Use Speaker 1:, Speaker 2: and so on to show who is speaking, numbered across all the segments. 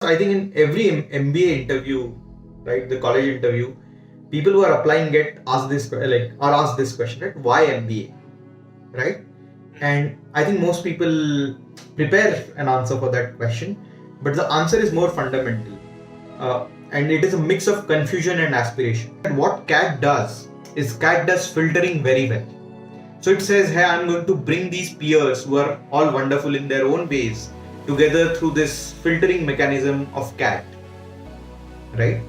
Speaker 1: I think in every MBA interview, right, the college interview, people who are applying get asked this asked this question, right? Why MBA, right? And I think most people prepare an answer for that question, but the answer is more fundamental, and it is a mix of confusion and aspiration. And what CAT does is CAT does filtering very well. So it says, hey, I'm going to bring these peers who are all wonderful in their own ways together through this filtering mechanism of CAT, right?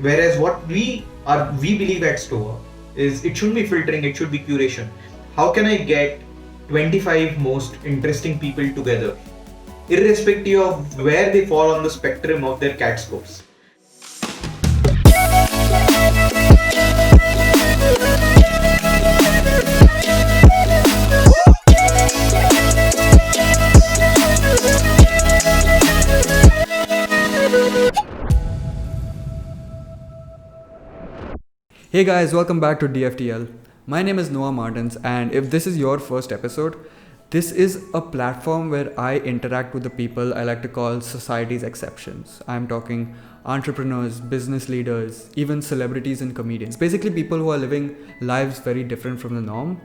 Speaker 1: Whereas what we believe at Stoa is it shouldn't be filtering, it should be curation. How can I get 25 most interesting people together, irrespective of where they fall on the spectrum of their CAT scores?
Speaker 2: Hey guys, welcome back to DFTL. My name is Noah Martins, and if this is your first episode, this is a platform where I interact with the people I like to call society's exceptions. I'm talking entrepreneurs, business leaders, even celebrities and comedians. Basically, people who are living lives very different from the norm.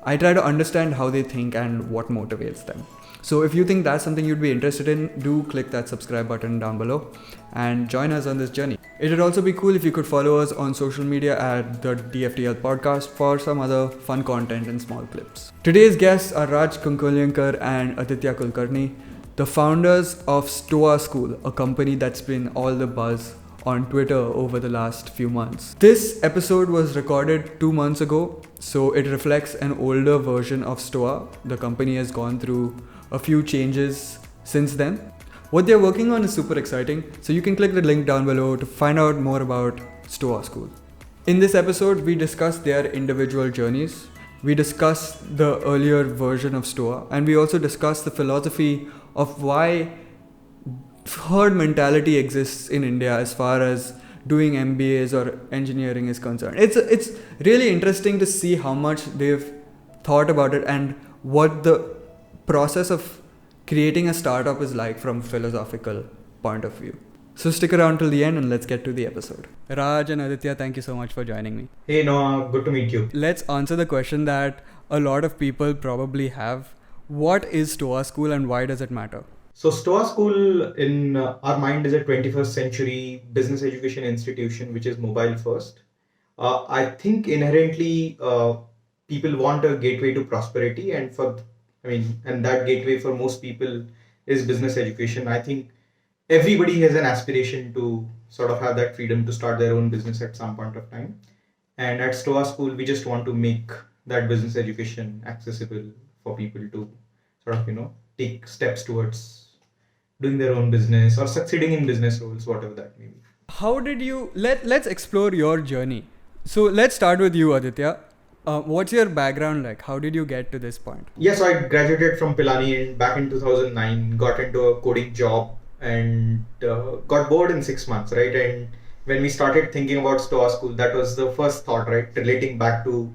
Speaker 2: I try to understand how they think and what motivates them. So if you think that's something you'd be interested in, do click that subscribe button down below and join us on this journey. It would also be cool if you could follow us on social media at the DFTL podcast for some other fun content and small clips. Today's guests are Raj Kunkolienkar and Aditya Kulkarni, the founders of Stoa School, a company that's been all the buzz on Twitter over the last few months. This episode was recorded 2 months ago, so it reflects an older version of Stoa. The company has gone through a few changes since then. What they're working on is super exciting, so you can click the link down below to find out more about Stoa School. In this episode, we discuss their individual journeys, we discuss the earlier version of Stoa, and we also discuss the philosophy of why herd mentality exists in India as far as doing MBAs or engineering is concerned. It's really interesting to see how much they've thought about it and what the process of creating a startup is like from a philosophical point of view. So stick around till the end and let's get to the episode. Raj and Aditya, thank you so much for joining me.
Speaker 1: Hey Noah, good to meet you.
Speaker 2: Let's answer the question that a lot of people probably have. What is Stoa School and why does it matter?
Speaker 1: So Stoa School in our mind is a 21st century business education institution which is mobile first. I think inherently people want a gateway to prosperity, and that gateway for most people is business education. I think everybody has an aspiration to sort of have that freedom to start their own business at some point of time. And at Stoa School, we just want to make that business education accessible for people to sort of, take steps towards doing their own business or succeeding in business roles, whatever that may be.
Speaker 2: How did you, let's explore your journey. So let's start with you, Aditya. What's your background like? How did you get to this point?
Speaker 1: Yes, I graduated from Pilani back in 2009, got into a coding job and got bored in 6 months, right? And when we started thinking about Stoa School, that was the first thought, right? Relating back to,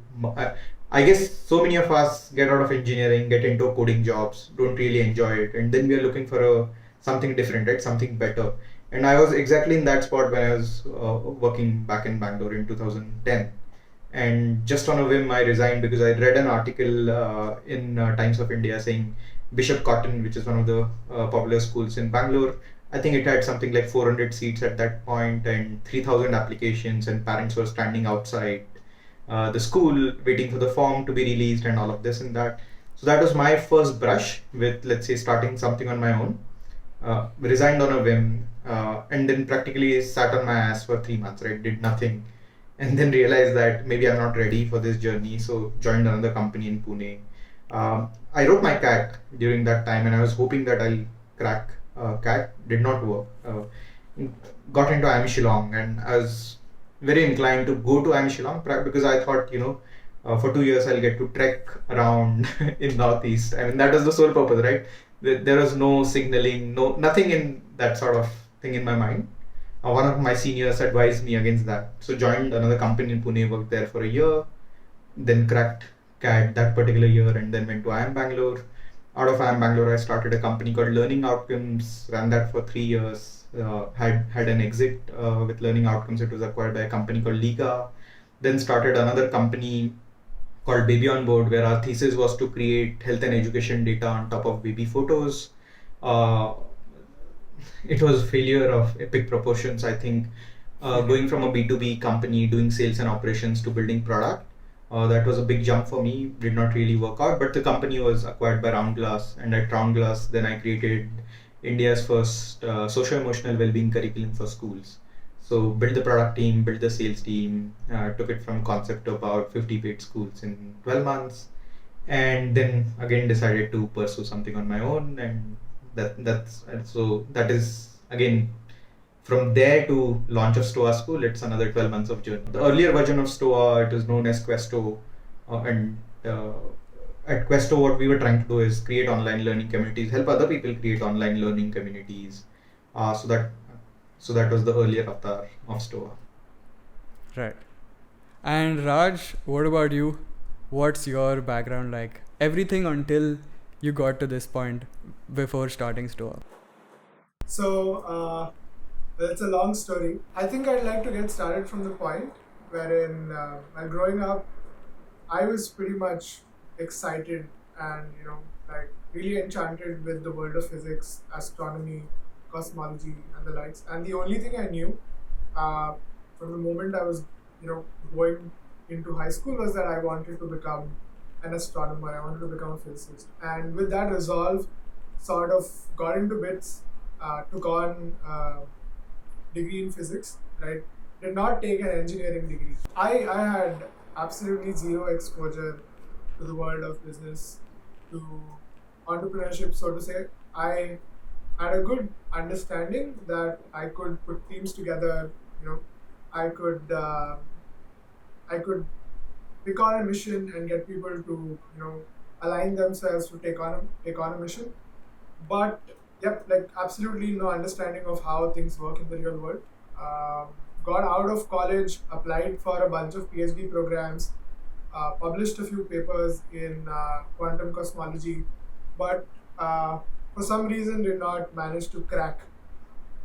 Speaker 1: I guess so many of us get out of engineering, get into coding jobs, don't really enjoy it. And then we are looking for something different, right? Something better. And I was exactly in that spot when I was working back in Bangalore in 2010. And just on a whim, I resigned because I read an article in Times of India saying Bishop Cotton, which is one of the popular schools in Bangalore, I think it had something like 400 seats at that point and 3,000 applications, and parents were standing outside the school waiting for the form to be released and all of this and that. So that was my first brush with, let's say, starting something on my own. Resigned on a whim and then practically sat on my ass for 3 months, right? Did nothing. And then realized that maybe I'm not ready for this journey. So joined another company in Pune. I wrote my CAT during that time and I was hoping that I'll crack CAT. Did not work. Got into IIM Shillong and I was very inclined to go to IIM Shillong because I thought, for 2 years I'll get to trek around in Northeast. I mean, that was the sole purpose, right? There was no signaling, nothing in that sort of thing in my mind. One of my seniors advised me against that. So joined another company in Pune, worked there for a year, then cracked CAT that particular year and then went to IIM Bangalore. Out of IIM Bangalore, I started a company called Learning Outcomes, ran that for 3 years. had an exit with learning outcomes. It was acquired by a company called Liga. Then started another company called Baby on Board, where our thesis was to create health and education data on top of baby photos. Uh, it was a failure of epic proportions, I think. Going from a B2B company doing sales and operations to building product, that was a big jump for me. Did not really work out, but the company was acquired by Roundglass, and at Roundglass, then I created India's first social emotional well-being curriculum for schools. So built the product team, built the sales team, took it from concept to about 50 paid schools in 12 months, and then again decided to pursue something on my own, and that is again from there to launch of Stoa School. It's another 12 months of journey. The earlier version of Stoa, it was known as Questo, and at Questo, what we were trying to do is create online learning communities, help other people create online learning communities. So that was the earlier avatar of Stoa.
Speaker 2: Right. And Raj, what about you? What's your background like? Everything until you got to this point before starting Stoa.
Speaker 3: So, it's a long story. I think I'd like to get started from the point wherein, while growing up, I was pretty much excited and, like really enchanted with the world of physics, astronomy, cosmology, and the likes. And the only thing I knew from the moment I was, going into high school was that I wanted to become an astronomer. I wanted to become a physicist. And with that resolve, sort of got into bits, took on degree in physics, right? Did not take an engineering degree. I had absolutely zero exposure to the world of business, to entrepreneurship, so to say. I had a good understanding that I could put teams together, I could pick on a mission and get people to, align themselves to take on a mission. But yep, like absolutely no understanding of how things work in the real world. Got out of college, applied for a bunch of PhD programs, published a few papers in quantum cosmology, but for some reason did not manage to crack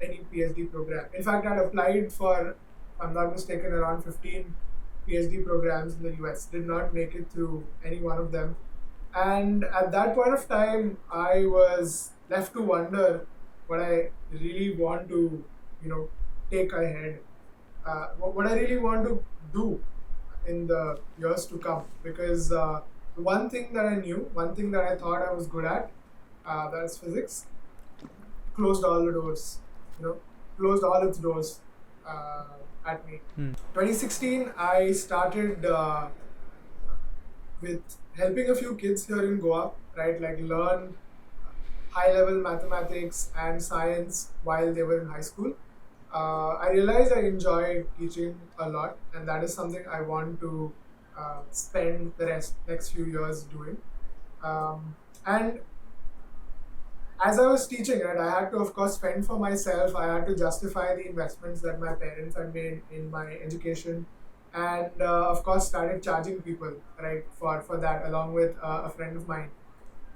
Speaker 3: any PhD program. In fact, I'd applied for, if I'm not mistaken, around 15 PhD programs in the US, did not make it through any one of them. And at that point of time, I was left to wonder what I really want to, take ahead, what I really want to do in the years to come. Because the one thing that I knew, one thing that I thought I was good at, that's physics, closed all the doors, closed all its doors at me. 2016, I started with helping a few kids here in Goa, right? Like learn high-level mathematics and science while they were in high school. I realized I enjoy teaching a lot, and that is something I want to spend the next few years doing. And as I was teaching, right, I had to, of course, fend for myself. I had to justify the investments that my parents had made in my education, and of course, started charging people, right, for that, along with a friend of mine.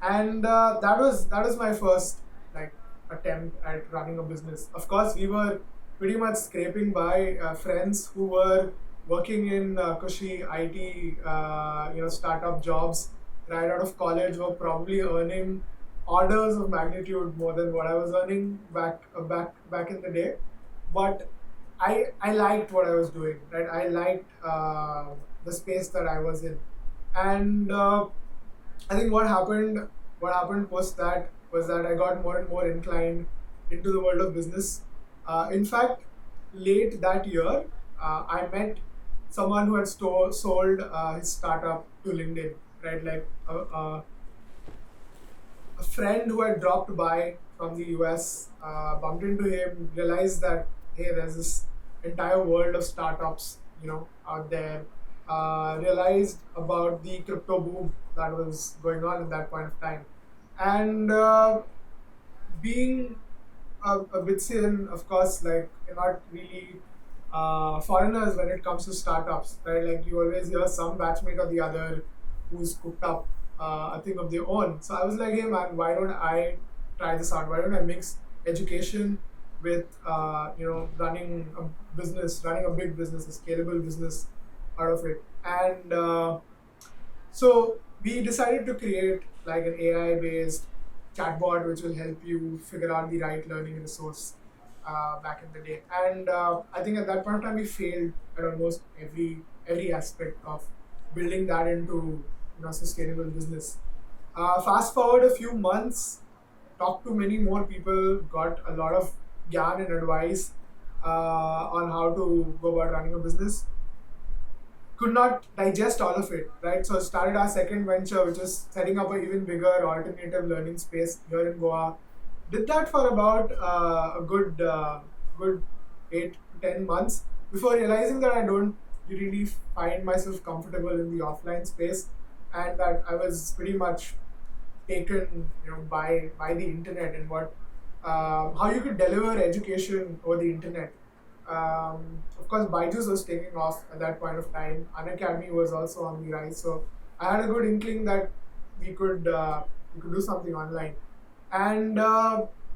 Speaker 3: And that was my first like attempt at running a business. Of course, we were pretty much scraping by friends who were working in cushy IT, startup jobs right out of college, were probably earning orders of magnitude more than what I was earning back in the day. But I liked what I was doing, right? I liked the space that I was in, and I think what happened post that was that I got more and more inclined into the world of business. In fact, late that year, I met someone who had sold his startup to LinkedIn, right? Like a friend who had dropped by from the US, bumped into him, realized that hey, there's this entire world of startups, out there. Realized about the crypto boom that was going on at that point of time, and being a Bitcoin, of course, like you're not really foreigners when it comes to startups, right? Like you always hear some batchmate or the other who's cooked up a thing of their own. So I was like, hey man, why don't I try this out? Why don't I mix education with running a big business, a scalable business out of it. And so we decided to create like an AI-based chatbot which will help you figure out the right learning resource back in the day. And I think at that point of time we failed at almost every aspect of building that into sustainable business. Fast forward a few months, talked to many more people, got a lot of gyan and advice on how to go about running a business. Could not digest all of it, right? So started our second venture, which is setting up an even bigger alternative learning space here in Goa. Did that for about good 8 to 10 months before realizing that I don't really find myself comfortable in the offline space, and that I was pretty much taken by the internet and what how you could deliver education over the internet. Of course, Byju's was taking off at that point of time. Unacademy was also on the rise, so I had a good inkling that we could do something online. And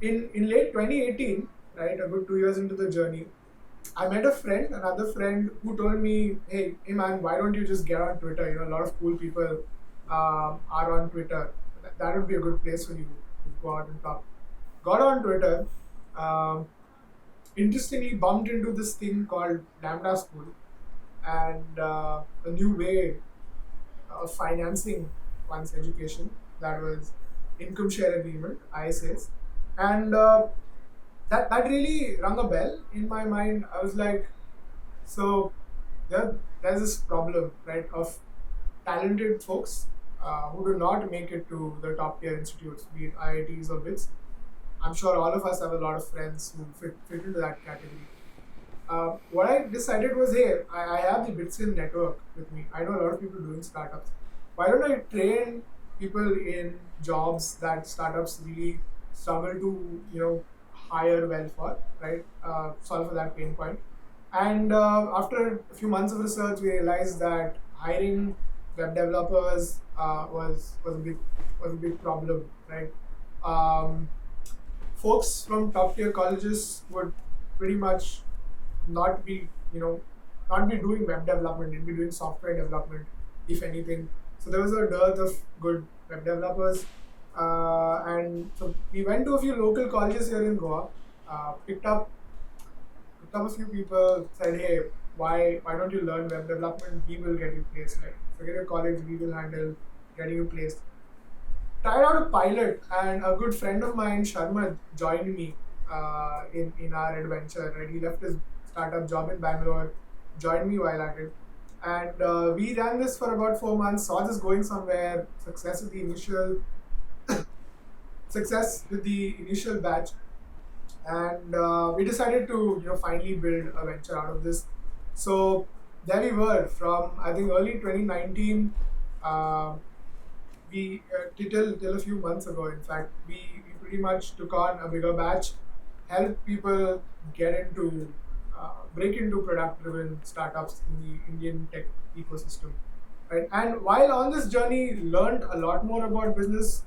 Speaker 3: in late 2018, right, a good 2 years into the journey, I met another friend who told me, hey man, why don't you just get on Twitter? A lot of cool people are on Twitter. That would be a good place for you to go out and talk. Got on Twitter. Um, Interestingly, bumped into this thing called Lambda School, and a new way of financing one's education, that was income share agreement, ISAs. And that really rung a bell in my mind. I was like, so there's this problem, right, of talented folks who do not make it to the top tier institutes, be it IITs or BITS. I'm sure all of us have a lot of friends who fit into that category. What I decided was, hey, I have the Bitsin network with me. I know a lot of people doing startups. Why don't I train people in jobs that startups really struggle to, hire well for, right? Solve for that pain point. And after a few months of research, we realized that hiring web developers was a big problem, right? Um, Folks from top tier colleges would pretty much not be not be doing web development, they'd be doing software development, if anything. So there was a dearth of good web developers, and so we went to a few local colleges here in Goa, picked up a few people, said, hey, why don't you learn web development? We will get you placed, right? Forget your college, we will handle getting you placed. Tried out a pilot, and a good friend of mine, Sharma, joined me in our adventure. Right? He left his startup job in Bangalore, joined me while at it, and we ran this for about 4 months. Saw this going somewhere. Success with the initial batch, and we decided to finally build a venture out of this. So there we were from, I think, early 2019. Uh, we till a few months ago, in fact, we pretty much took on a bigger batch, helped people get into break into product driven startups in the Indian tech ecosystem, right? And while on this journey, learned a lot more about business.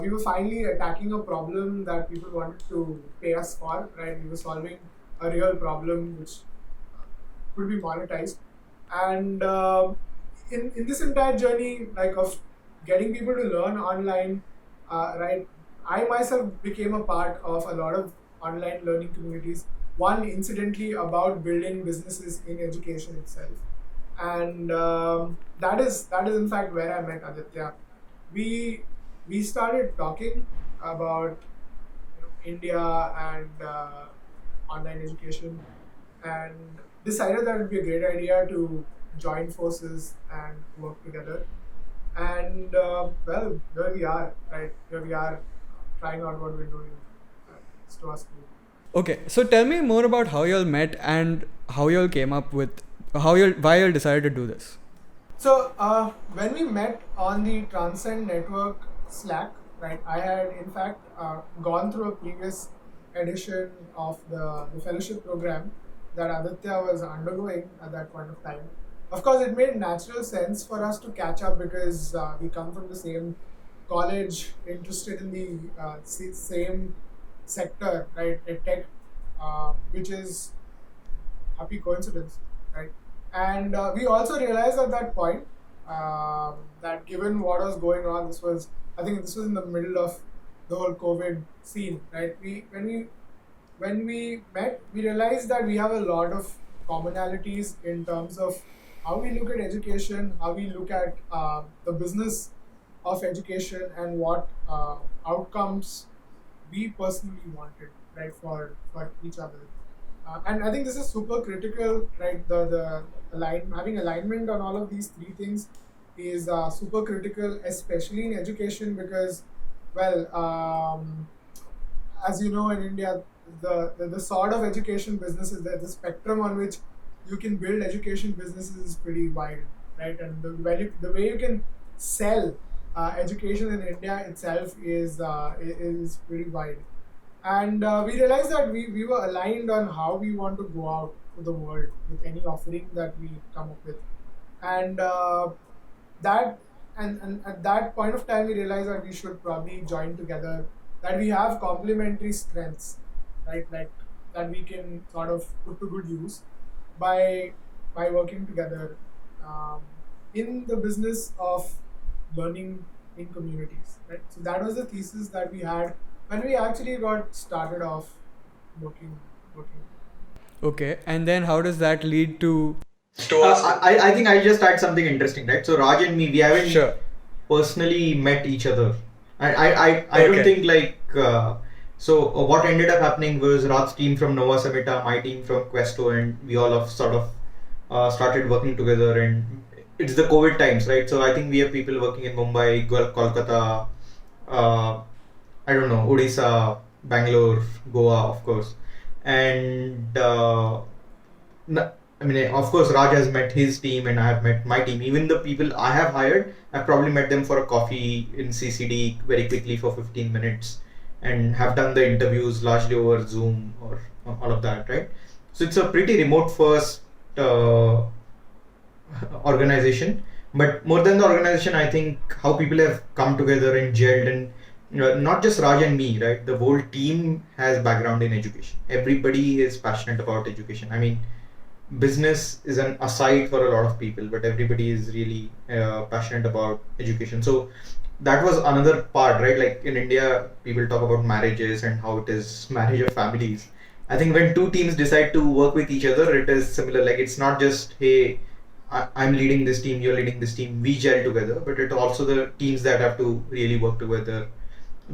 Speaker 3: We were finally attacking a problem that people wanted to pay us for, right? We were solving a real problem which could be monetized. And in this entire journey, like of getting people to learn online, right? I myself became a part of a lot of online learning communities. One, incidentally, about building businesses in education itself, and that is in fact where I met Aditya. We started talking about India and online education, and decided that it would be a great idea to join forces and work together. And well, here we are, right? Here we are trying out what we're doing at Stoa School.
Speaker 2: Okay, so tell me more about how y'all met and how y'all came up with why y'all decided to do this.
Speaker 3: So when we met on the Transcend Network Slack, right? I had in fact gone through a previous edition of the fellowship program that Aditya was undergoing at that point of time. Of course, it made natural sense for us to catch up because we come from the same college, interested in the same sector, right? Tech which is happy coincidence, right? And we also realized at that point that given what was going on, I think this was in the middle of the whole COVID scene, right? When we met, we realized that we have a lot of commonalities in terms of how we look at education, how we look at the business of education, and what outcomes we personally wanted, right, for each other. And I think this is super critical, right? Having alignment on all of these three things is super critical, especially in education, because, well, as you know, in India, the sort of education businesses, the spectrum on which you can build education businesses is pretty wide, right? And the way you can sell education in India itself is pretty wide. And we realized that we were aligned on how we want to go out to the world with any offering that we come up with. And that and at that point of time, we realized that we should probably join together, that we have complementary strengths, right? Like that we can sort of put to good use by working together um, in the business of learning in communities, right? So that was the thesis that we had when we actually got started off working.
Speaker 2: Okay, and then how does that lead to?
Speaker 1: I think I'll just add something interesting, right? So Raj and me, we haven't
Speaker 2: Sure.
Speaker 1: personally met each other. I don't
Speaker 2: Okay.
Speaker 1: think what ended up happening was Raj's team from Nova Samita, my team from Questo, and we all have sort of started working together. And it's the COVID times, right? So I think we have people working in Mumbai, Kolkata, uh, I don't know, Odisha, Bangalore, Goa, of course. And I mean, of course, Raj has met his team and I have met my team. Even the people I have hired, I've probably met them for a coffee in CCD very quickly for 15 minutes and have done the interviews largely over Zoom or all of that, right? So it's a pretty remote first uh, organization. But more than the organization, I think how people have come together and gelled, and not just Raj and me, right? The whole team has background in education. Everybody is passionate about education. I mean, business is an aside for a lot of people, but everybody is really passionate about education. So that was another part, right? Like in India, people talk about marriages and how it is marriage of families. I think when two teams decide to work with each other, it is similar. Like it's not just, hey, I'm leading this team, you're leading this team, we gel together, but it also the teams that have to really work together.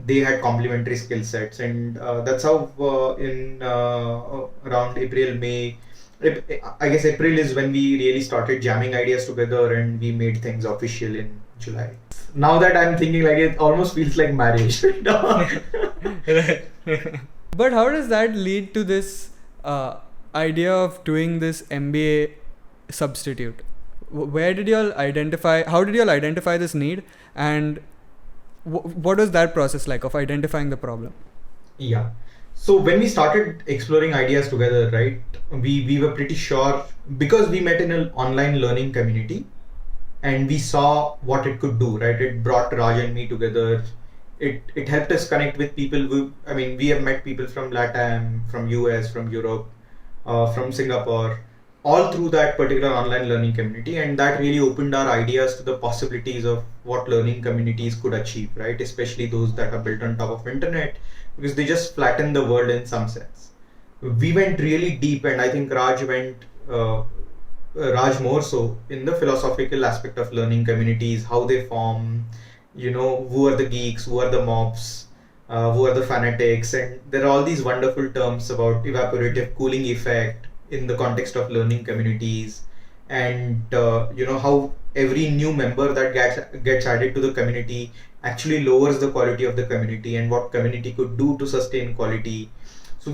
Speaker 1: They had complementary skill sets, and that's how in around April, May, I guess April is when we really started jamming ideas together, and we made things official in July. Now that I'm thinking, like it almost feels like marriage.
Speaker 2: Right. But how does that lead to this idea of doing this MBA substitute? Where did you all identify? How did you all identify this need, and what was that process like of identifying the problem?
Speaker 1: Yeah. So when we started exploring ideas together, right, we were pretty sure because we met in an online learning community and we saw what it could do, right? It brought Raj and me together. It helped us connect with people who, I mean, we have met people from LATAM, from US, from Europe, from Singapore, all through that particular online learning community, and that really opened our ideas to the possibilities of what learning communities could achieve, right? Especially those that are built on top of internet, because they just flatten the world in some sense. We went really deep, and I think Raj more so in the philosophical aspect of learning communities, how they form, who are the geeks, who are the mobs, who are the fanatics, and there are all these wonderful terms about evaporative cooling effect in the context of learning communities, and how every new member that gets added to the community actually lowers the quality of the community, and what community could do to sustain quality. So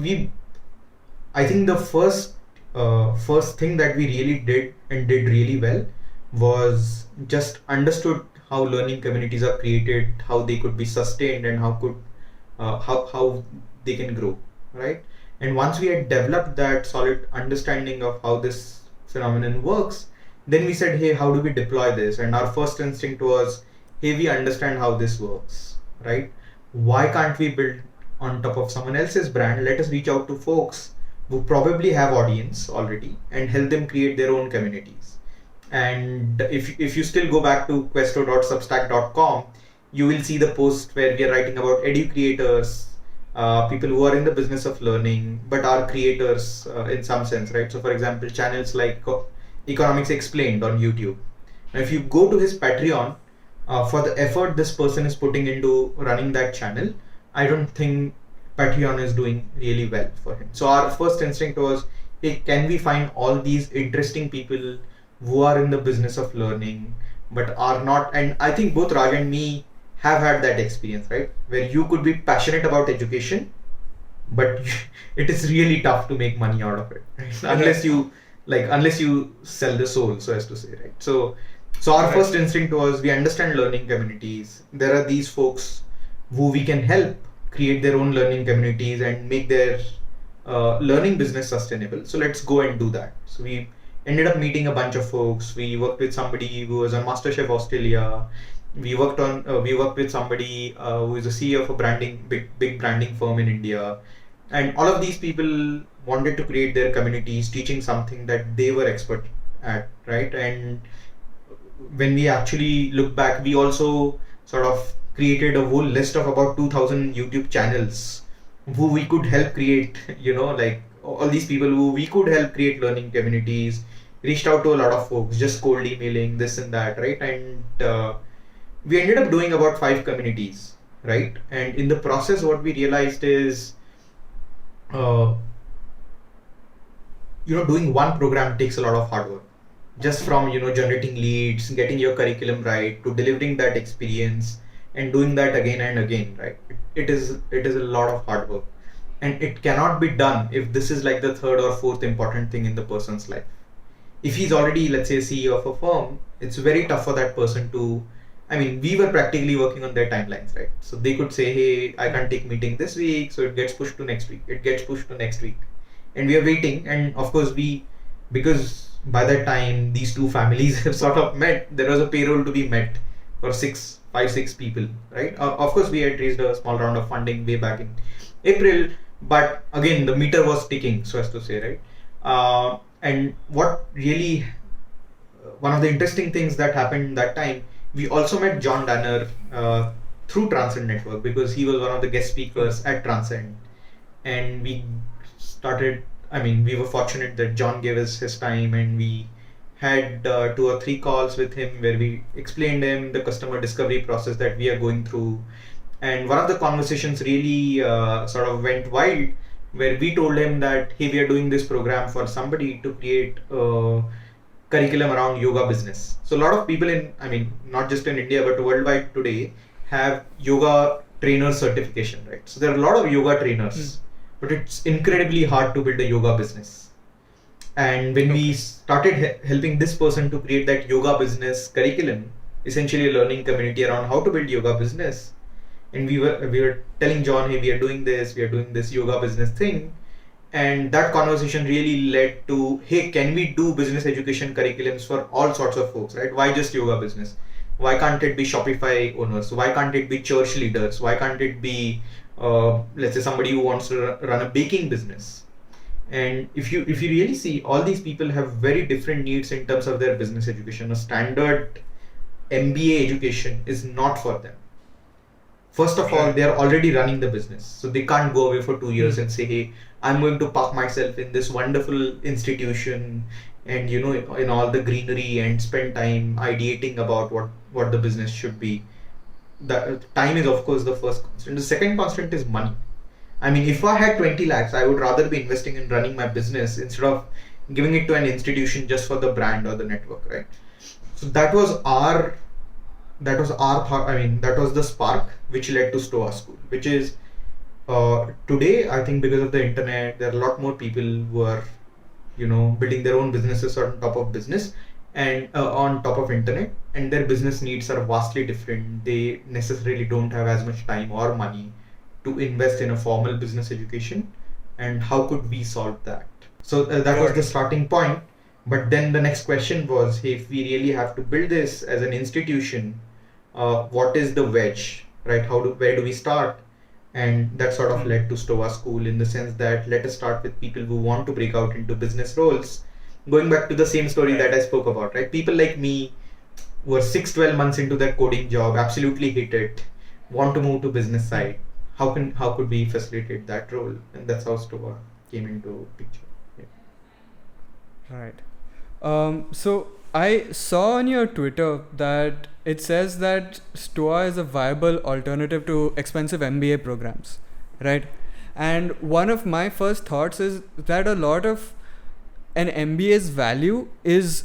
Speaker 1: I think the first thing that we really did and did really well was just understood how learning communities are created, how they could be sustained, and how they can grow, right? And once we had developed that solid understanding of how this phenomenon works, then we said, hey, how do we deploy this? And our first instinct was, hey, we understand how this works, right? Why can't we build on top of someone else's brand? Let us reach out to folks who probably have audience already and help them create their own communities. And if you still go back to questo.substack.com, you will see the post where we are writing about edu creators, people who are in the business of learning but are creators in some sense, right? So for example, channels like Economics Explained on YouTube. Now if you go to his Patreon, for the effort this person is putting into running that channel, I don't think Patreon is doing really well for him. So our first instinct was, hey, can we find all these interesting people who are in the business of learning but are not? And I think both Raj and me have had that experience, right? Where you could be passionate about education, but it is really tough to make money out of it, right? Unless you sell the soul, so as to say, right? So our first instinct was, we understand learning communities. There are these folks who we can help create their own learning communities and make their learning business sustainable. So let's go and do that. So we ended up meeting a bunch of folks. We worked with somebody who was on MasterChef Australia. We worked with somebody who is a CEO of a big branding firm in India. And all of these people wanted to create their communities, teaching something that they were expert at, right? And when we actually look back, we also sort of created a whole list of about 2000 YouTube channels who we could help create, like all these people who we could help create learning communities. Reached out to a lot of folks, just cold emailing, this and that, right? And we ended up doing about 5 communities, right? And in the process, what we realized is, doing one program takes a lot of hard work. Just from generating leads, getting your curriculum right, to delivering that experience and doing that again and again, right? It is a lot of hard work, and it cannot be done if this is like the third or fourth important thing in the person's life. If he's already, let's say, CEO of a firm, it's very tough for that person to, we were practically working on their timelines, right? So they could say, hey, I can't take meeting this week, so it gets pushed to next week. And we are waiting. And of course because by that time these two families have sort of met, there was a payroll to be met for 6 people, right? Of course, we had raised a small round of funding way back in April, but again the meter was ticking, so as to say, right? And what really one of the interesting things that happened that time, we also met John Danner through Transcend Network, because he was one of the guest speakers at Transcend, and we were fortunate that John gave us his time, and we had 2 or 3 calls with him where we explained him the customer discovery process that we are going through. And one of the conversations really sort of went wild, where we told him that, hey, we are doing this program for somebody to create a curriculum around yoga business. So a lot of people not just in India but worldwide today, have yoga trainer certification, right? So there are a lot of yoga trainers, but it's incredibly hard to build a yoga business. And when we started helping this person to create that yoga business curriculum, essentially a learning community around how to build yoga business, and we were telling John, hey, we are doing this yoga business thing, and that conversation really led to, hey, can we do business education curriculums for all sorts of folks, right? Why just yoga business? Why can't it be Shopify owners? Why can't it be church leaders? Why can't it be let's say somebody who wants to run a baking business? And if you really see, all these people have very different needs in terms of their business education. A standard MBA education is not for them. First of all, they are already running the business, so they can't go away for 2 years and say, hey, I'm going to park myself in this wonderful institution and in all the greenery and spend time ideating about what the business should be. The time is of course the first constant. The second constant is money. If I had 20 lakhs, I would rather be investing in running my business instead of giving it to an institution just for the brand or the network, right? So that was the spark which led to Stoa School, which is today, I think because of the internet, there are a lot more people who are building their own businesses on top of business and on top of internet, and their business needs are vastly different. They necessarily don't have as much time or money to invest in a formal business education. And how could we solve that? So that was the starting point. But then the next question was, hey, if we really have to build this as an institution, what is the wedge, right? Where do we start? And that sort of led to Stoa School, in the sense that let us start with people who want to break out into business roles. Going back to the same story that I spoke about, right? People like me were 6-12 months into their coding job, absolutely hate it, want to move to business side. How could we facilitate that role? And that's how Stoa came into picture. Yeah.
Speaker 2: Right. So I saw on your Twitter that it says that Stoa is a viable alternative to expensive MBA programs, right? And one of my first thoughts is that a lot of an MBA's value is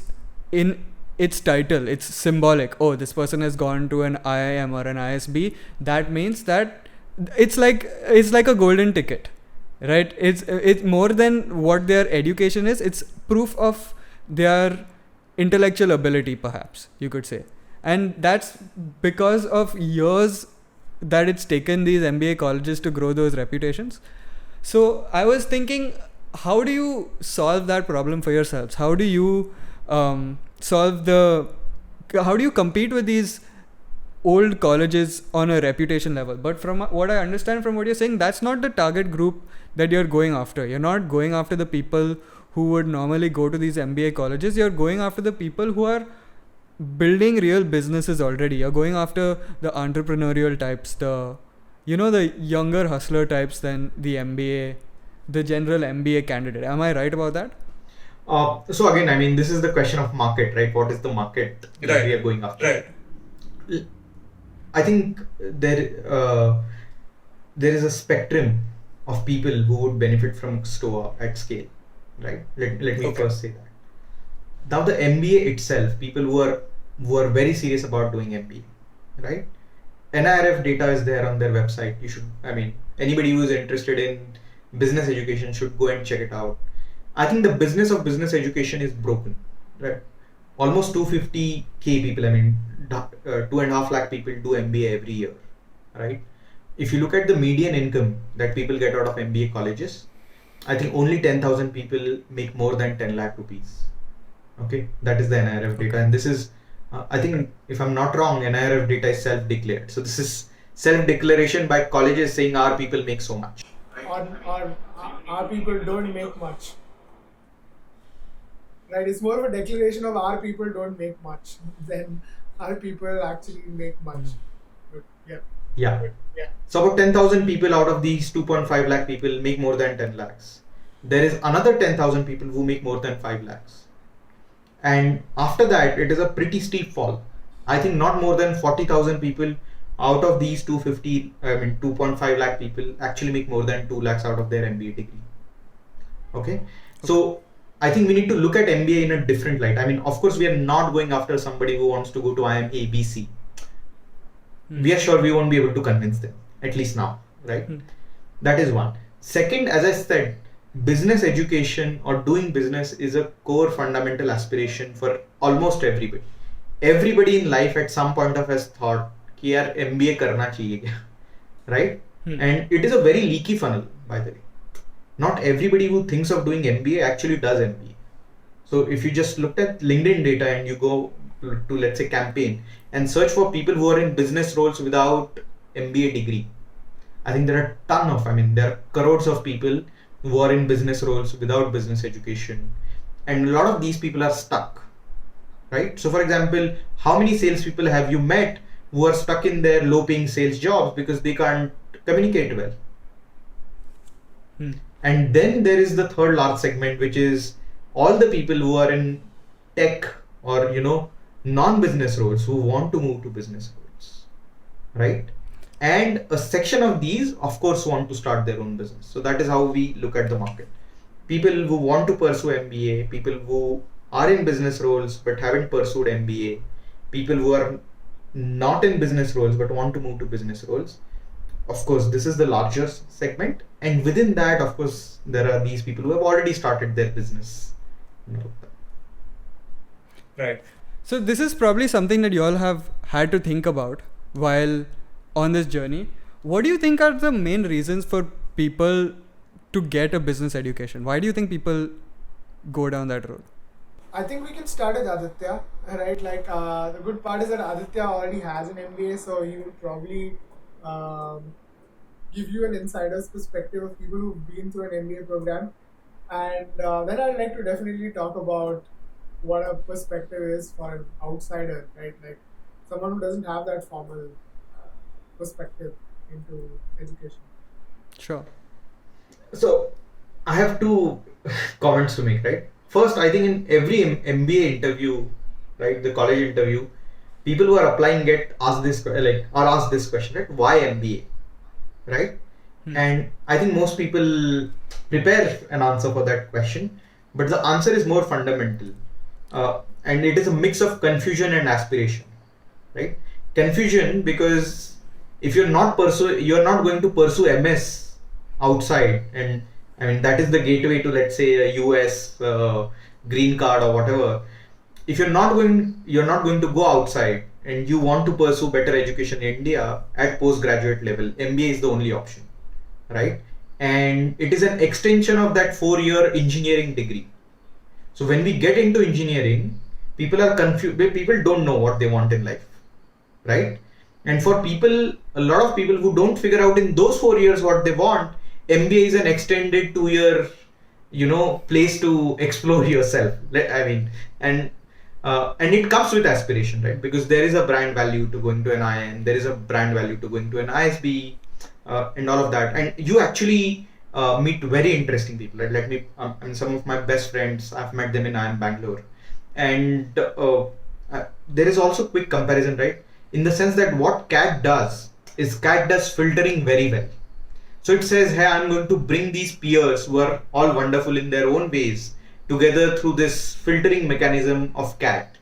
Speaker 2: in its title. It's symbolic. Oh, this person has gone to an IIM or an ISB. That means that it's like a golden ticket, right? It's more than what their education is. It's proof of their intellectual ability, perhaps you could say. And that's because of years that it's taken these MBA colleges to grow those reputations. So I was thinking, how do you solve that problem for yourselves? How do you how do you compete with these old colleges on a reputation level? But from what I understand from what you're saying, that's not the target group that you're going after. You're not going after the people who would normally go to these MBA colleges. You're going after the people who are building real businesses already. You're going after the entrepreneurial types, the younger hustler types than the MBA, the general MBA candidate. Am I right about that?
Speaker 1: So again, I mean, this is the question of market, right? What is the market that we are going after?
Speaker 2: Right.
Speaker 1: I think there is a spectrum of people who would benefit from Stoa at scale, right? Let me first say that. Now the MBA itself, people who are very serious about doing MBA, right? NIRF data is there on their website. Anybody who is interested in business education should go and check it out. I think the business of business education is broken, right? Almost 250k people, 2.5 lakh people do MBA every year, right? If you look at the median income that people get out of MBA colleges, I think only 10,000 people make more than 10 lakh rupees. Okay, that is the NIRF data, and this is, I think, if I'm not wrong, NIRF data is self-declared. So this is self-declaration by colleges saying our people make so much.
Speaker 3: Or our people don't make much. Right, it's more of a declaration of our people don't make much than our people actually make much. But
Speaker 1: Yeah. So about 10,000 people out of these 2.5 lakh people make more than 10 lakhs. There is another 10,000 people who make more than 5 lakhs. And after that, it is a pretty steep fall. I think not more than 40,000 people out of these 2.5 lakh people actually make more than 2 lakhs out of their MBA degree. Okay. So I think we need to look at MBA in a different light. I mean, of course, we are not going after somebody who wants to go to IIM ABC. We are sure we won't be able to convince them, at least now, right? That is one. Second, as I said, business education or doing business is a core fundamental aspiration for almost everybody. Everybody in life at some point of has thought कि यार MBA करना चाहिए क्या, right? And it is a very leaky funnel, by the way. Not everybody who thinks of doing MBA actually does MBA. So if you just looked at LinkedIn data and you go to, let's say, campaign and search for people who are in business roles without MBA degree, I think there are there are crores of people who are in business roles without business education, and a lot of these people are stuck, right? So for example, how many salespeople have you met who are stuck in their low-paying sales jobs because they can't communicate well? And then there is the third large segment, which is all the people who are in tech or non-business roles who want to move to business roles, right? And a section of these, of course, want to start their own business. So that is how we look at the market. People who want to pursue MBA, people who are in business roles but haven't pursued MBA, people who are not in business roles but want to move to business roles. Of course, this is the largest segment, and within that, of course, there are these people who have already started their business.
Speaker 2: Right. So this is probably something that you all have had to think about while on this journey. What do you think are the main reasons for people to get a business education? Why do you think people go down that road?
Speaker 3: I think we can start with Aditya, right? The good part is that Aditya already has an MBA, so he would probably give you an insider's perspective of people who've been through an MBA program. And then I'd like to definitely talk about what a perspective is for an outsider, right? Like someone who doesn't have that formal perspective into education.
Speaker 2: Sure.
Speaker 1: So I have two comments to make, right? First, I think in every MBA interview, right, the college interview, people who are applying get asked this are asked this question, right? Why MBA, right? And I think most people prepare an answer for that question, but the answer is more fundamental, and it is a mix of confusion and aspiration, right? Confusion because if you're not going to pursue MS outside, and I mean that is the gateway to, let's say, a US green card or whatever. If you're not going to go outside and you want to pursue better education in India at postgraduate level, MBA is the only option, right? And it is an extension of that 4-year engineering degree. So when we get into engineering, people are confused. People don't know what they want in life, right? And for people, a lot of people who don't figure out in those 4 years what they want, MBA is an extended 2-year, place to explore yourself. I mean, and it comes with aspiration, right? Because there is a brand value to going to an IIM, there is a brand value to going to an ISB, and all of that. And you actually meet very interesting people, right? And some of my best friends, I've met them in IIM Bangalore. And there is also quick comparison, right? In the sense that what CAT does is CAT does filtering very well. So it says, hey, I'm going to bring these peers who are all wonderful in their own ways together through this filtering mechanism of CAT,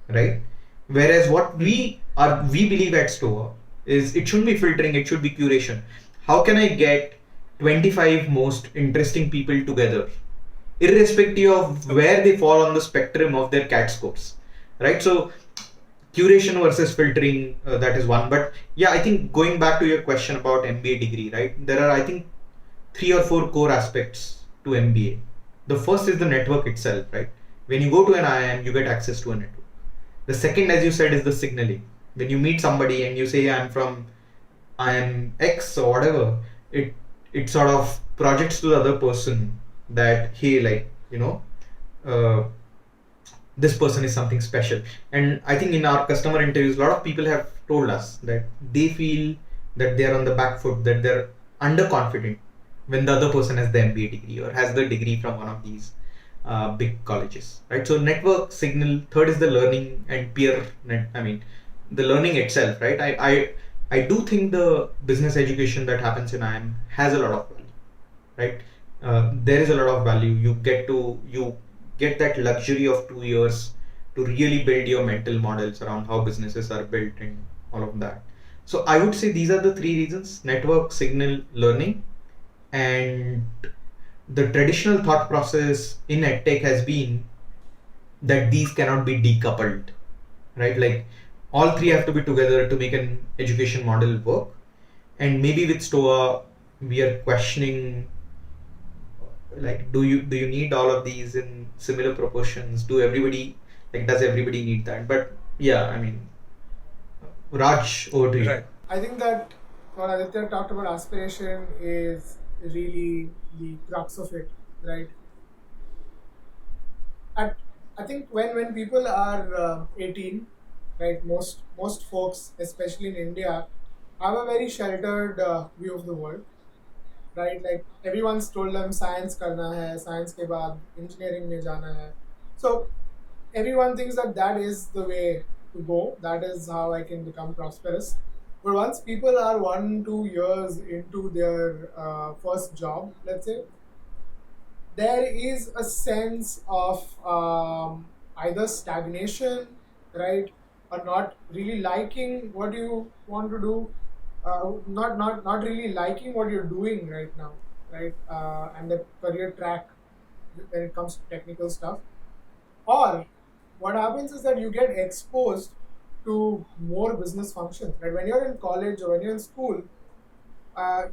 Speaker 1: right? Whereas what we believe at Stoa is it shouldn't be filtering, it should be curation. How can I get 25 most interesting people together, irrespective of where they fall on the spectrum of their CAT scores, right? So curation versus filtering, that is one. But yeah, I think going back to your question about MBA degree, right? There are, I think, 3 or 4 core aspects to MBA. The first is the network itself, right? When you go to an IIM, you get access to a network. The second, as you said, is the signaling. When you meet somebody and you say, I'm from IIM X or whatever, it sort of projects to the other person that, hey, this person is something special. And I think in our customer interviews, a lot of people have told us that they feel that they're on the back foot, that they're underconfident when the other person has the MBA degree or has the degree from one of these big colleges, right? So network, signal. Third is the learning and the learning itself, right? I do think the business education that happens in IIM has a lot of value, right? There is a lot of value. You get that luxury of 2 years to really build your mental models around how businesses are built and all of that. So I would say these are the 3 reasons: network, signal, learning. And the traditional thought process in edtech has been that these cannot be decoupled, right? Like all 3 have to be together to make an education model work. And maybe with Stoa, we are questioning, like, do you need all of these in similar proportions? Does everybody need that? But yeah, I mean, Raj, over to you.
Speaker 2: Right.
Speaker 3: I think that what Aditya talked about aspiration is really the crux of it, right? I think when people are 18, right, most folks, especially in India, have a very sheltered view of the world, right? Like everyone's told them science karna hai, science ke baad engineering mein jana hai. So everyone thinks that is the way to go. That is how I can become prosperous. But once people are 1-2 years into their first job, let's say, there is a sense of either stagnation, right, or not really liking what you want to do, not really liking what you're doing right now, right, and the career track when it comes to technical stuff. Or what happens is that you get exposed to more business functions, right? When you're in college or when you're in school,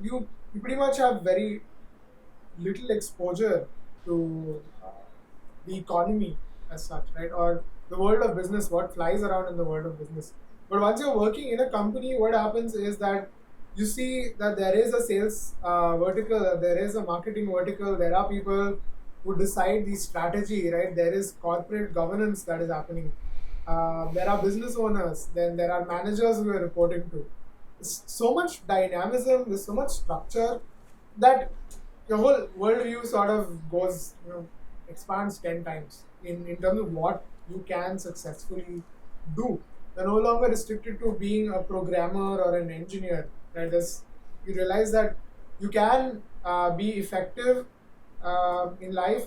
Speaker 3: you pretty much have very little exposure to the economy as such, right? Or the world of business, what flies around in the world of business. But once you're working in a company, what happens is that you see that there is a sales vertical, there is a marketing vertical, there are people who decide the strategy, right? There is corporate governance that is happening. There are business owners, then there are managers who are reporting to. There's so much dynamism, there's so much structure that your whole worldview sort of goes, expands 10 times in terms of what you can successfully do. You're no longer restricted to being a programmer or an engineer. Right? You realize that you can be effective in life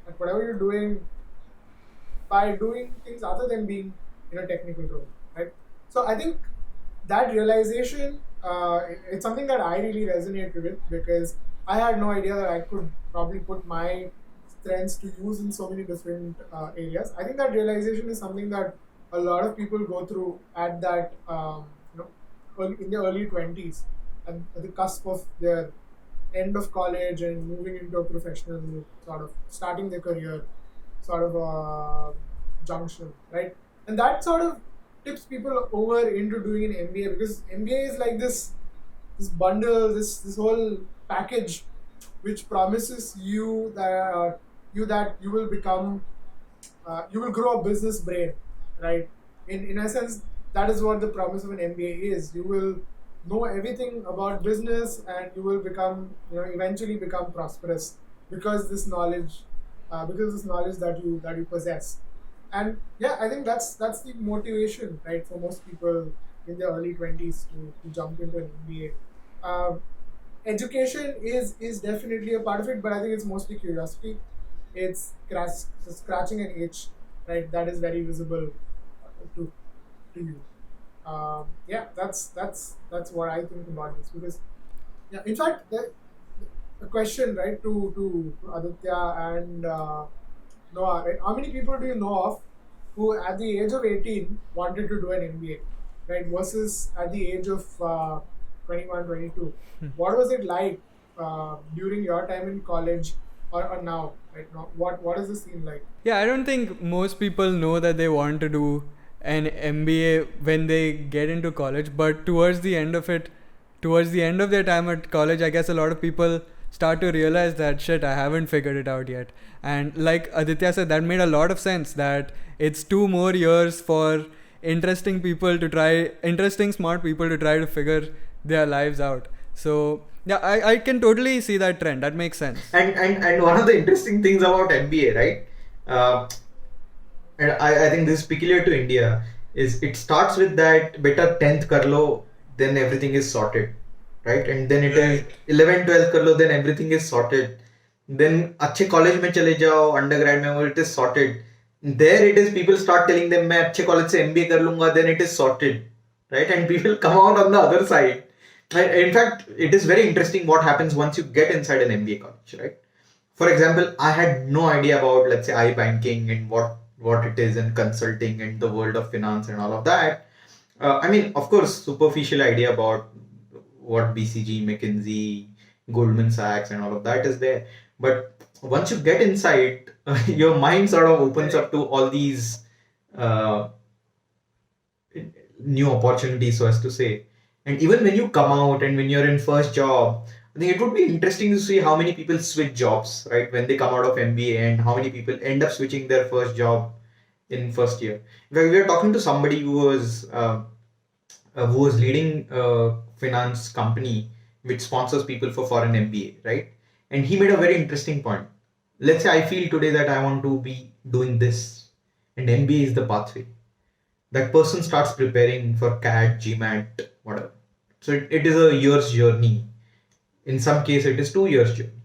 Speaker 3: at whatever you're doing by doing things other than being in a technical role. Right? So I think that realization, it's something that I really resonated with because I had no idea that I could probably put my strengths to use in so many different areas. I think that realization is something that a lot of people go through at that, in their early 20s, at the cusp of their end of college and moving into a professional sort of starting their career sort of junction, right? And that sort of tips people over into doing an MBA because MBA is like this bundle, this whole package, which promises you that you will become you will grow a business brain, right? In a sense, that is what the promise of an MBA is. You will know everything about business, and you will become eventually become prosperous because this knowledge that you possess. And yeah, I think that's the motivation, right, for most people in their early 20s to jump into an MBA. Education is definitely a part of it, but I think it's mostly curiosity. It's scratching an itch, right, that is very visible to you. Yeah, that's what I think about this because yeah, in fact, a question, right, to Aditya and Noah, right? How many people do you know of who, at the age of 18, wanted to do an MBA, right? Versus at the age of 21, 22. What was it like during your time in college or now, right now? What is the scene like?
Speaker 2: Yeah, I don't think most people know that they want to do an MBA when they get into college, but towards the end of their time at college, I guess a lot of people start to realize that shit, I haven't figured it out yet. And like Aditya said, that made a lot of sense, that it's 2 more years for interesting, smart people to try to figure their lives out. So yeah, I can totally see that trend. That makes sense.
Speaker 1: And one of the interesting things about MBA, right? And I think this is peculiar to India, is it starts with that beta 10th kar lo, then everything is sorted, right? And then it is 11th 12th kar lo, then everything is sorted. Then अच्छे college में चले जाओ, undergrad में it is sorted. There it is, people start telling them मैं अच्छे college से MBA कर लूँगा, then it is sorted, right? And people come out on the other side. In fact, it is very interesting what happens once you get inside an MBA college, right? For example, I had no idea about, let's say, iBanking and what it is and consulting and the world of finance and all of that. I mean, of course, superficial idea about what BCG, McKinsey, Goldman Sachs and all of that is there. But once you get inside, your mind sort of opens up to all these new opportunities, so as to say. And even when you come out and when you're in first job, I think it would be interesting to see how many people switch jobs, right, when they come out of MBA, and how many people end up switching their first job in first year. In fact, we were talking to somebody who was leading a finance company which sponsors people for foreign MBA, right? And he made a very interesting point. Let's say I feel today that I want to be doing this, and MBA is the pathway. That person starts preparing for CAT, GMAT, whatever. So it is a year's journey. In some case, it is 2 years journey.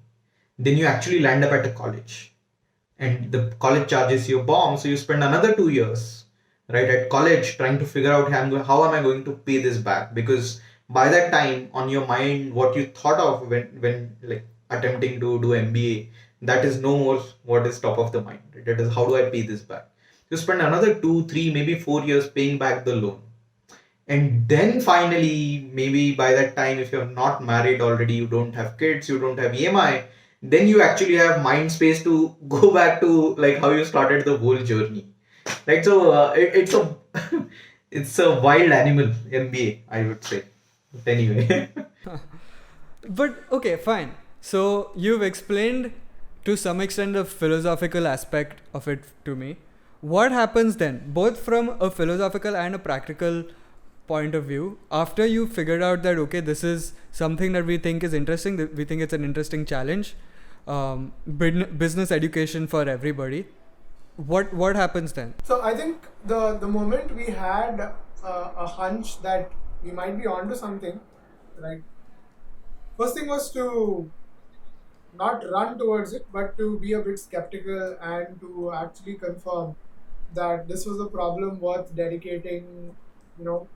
Speaker 1: Then you actually land up at a college, and the college charges you a bomb. So you spend another 2 years, right, at college trying to figure out how am I going to pay this back? Because by that time, on your mind, what you thought of when like attempting to do MBA, that is no more what is top of the mind. That is, how do I pay this back? You spend another 2, 3, maybe 4 years paying back the loan. And then finally, maybe by that time, if you're not married already, you don't have kids, you don't have EMI, then you actually have mind space to go back to like how you started the whole journey. Right? So it's a it's a wild animal, MBA, I would say. But anyway.
Speaker 2: But okay, fine. So you've explained to some extent the philosophical aspect of it to me. What happens then, both from a philosophical and a practical point of view, after you figured out that okay, this is something that we think is interesting, that we think it's an interesting challenge, business education for everybody. What happens then?
Speaker 3: So I think the moment we had a hunch that we might be onto something, right? First thing was to not run towards it, but to be a bit skeptical and to actually confirm that this was a problem worth dedicating, you know,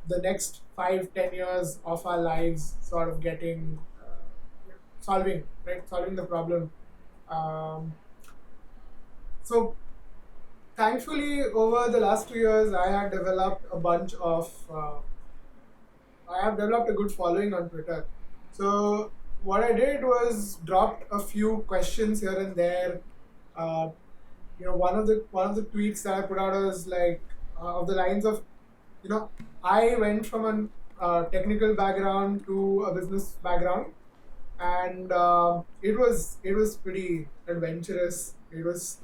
Speaker 3: the next 5-10 years of our lives, sort of getting solving the problem. Um, so thankfully, over the last 2 years, I have developed a good following on Twitter. So what I did was dropped a few questions here and there. Uh, one of the tweets that I put out was like of the lines of, I went from a technical background to a business background, and it was pretty adventurous. It was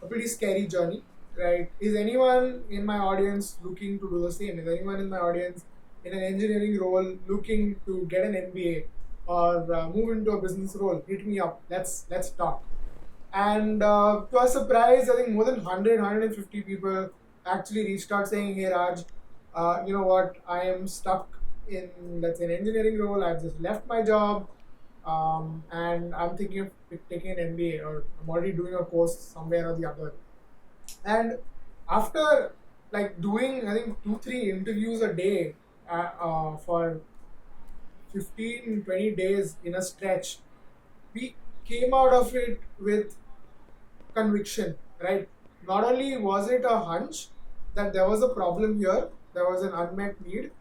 Speaker 3: a pretty scary journey, right? Is anyone in my audience looking to do the same? Is anyone in my audience in an engineering role looking to get an MBA or move into a business role? Hit me up. Let's talk. And to our surprise, I think more than 150 people actually reached out saying, "Hey Raj, you know what? I am stuck in, let's say, an engineering role. I've just left my job, and I'm thinking of taking an MBA, or I'm already doing a course somewhere or the other." And after like doing, I think, 2-3 interviews a day for 15-20 days in a stretch, we came out of it with conviction, right? Not only was it a hunch that there was a problem here, there was an unmet need,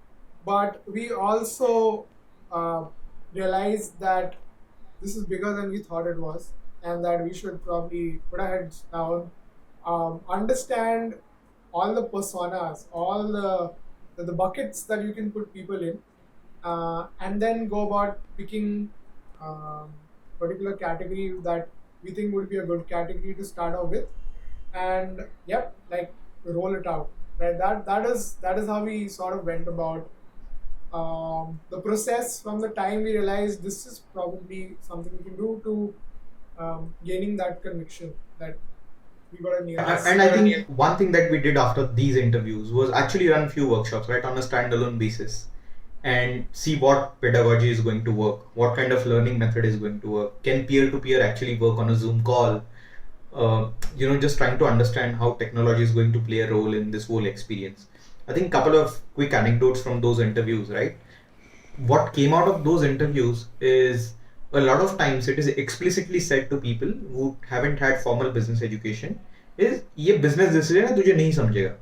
Speaker 3: but we also uh, realized that this is bigger than we thought it was, and that we should probably put our heads down, understand all the personas, all the buckets that you can put people in, and then go about picking particular category that we think would be a good category to start off with, and yep, like roll it out. Right. That is how we sort of went about the process from the time we realized this is probably something we can do to gaining that conviction that we got a nearness.
Speaker 1: And I think one thing that we did after these interviews was actually run few workshops, right, on a standalone basis, and see what pedagogy is going to work, what kind of learning method is going to work. Can peer-to-peer actually work on a Zoom call? Just trying to understand how technology is going to play a role in this whole experience. I think a couple of quick anecdotes from those interviews, right? What came out of those interviews is a lot of times it is explicitly said to people who haven't had formal business education is ये business decision है तुझे नहीं समझेगा,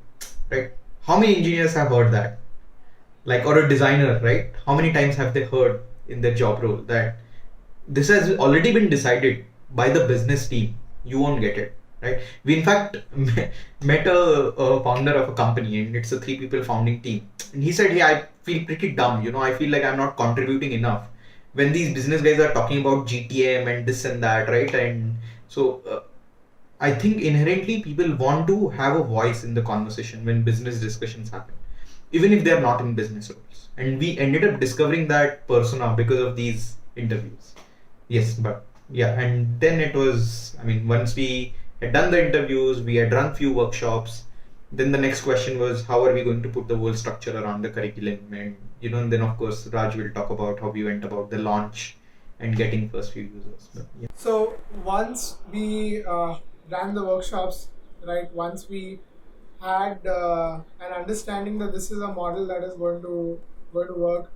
Speaker 1: right? How many engineers have heard that? Like, or a designer, right? How many times have they heard in their job role that this has already been decided by the business team, you won't get it, right? We in fact met a founder of a company, and it's a 3 people founding team, and he said, hey, I feel pretty dumb, I feel like I'm not contributing enough when these business guys are talking about GTM and this and that, right? And so I think inherently people want to have a voice in the conversation when business discussions happen, even if they're not in business roles. And we ended up discovering that persona because of these interviews. Yes, but yeah, and then it was, once we had done the interviews, we had run few workshops, then the next question was, how are we going to put the whole structure around the curriculum? And then of course Raj will talk about how we went about the launch and getting first few users. But, yeah.
Speaker 3: So once we ran the workshops, right? Once we had an understanding that this is a model that is going to work,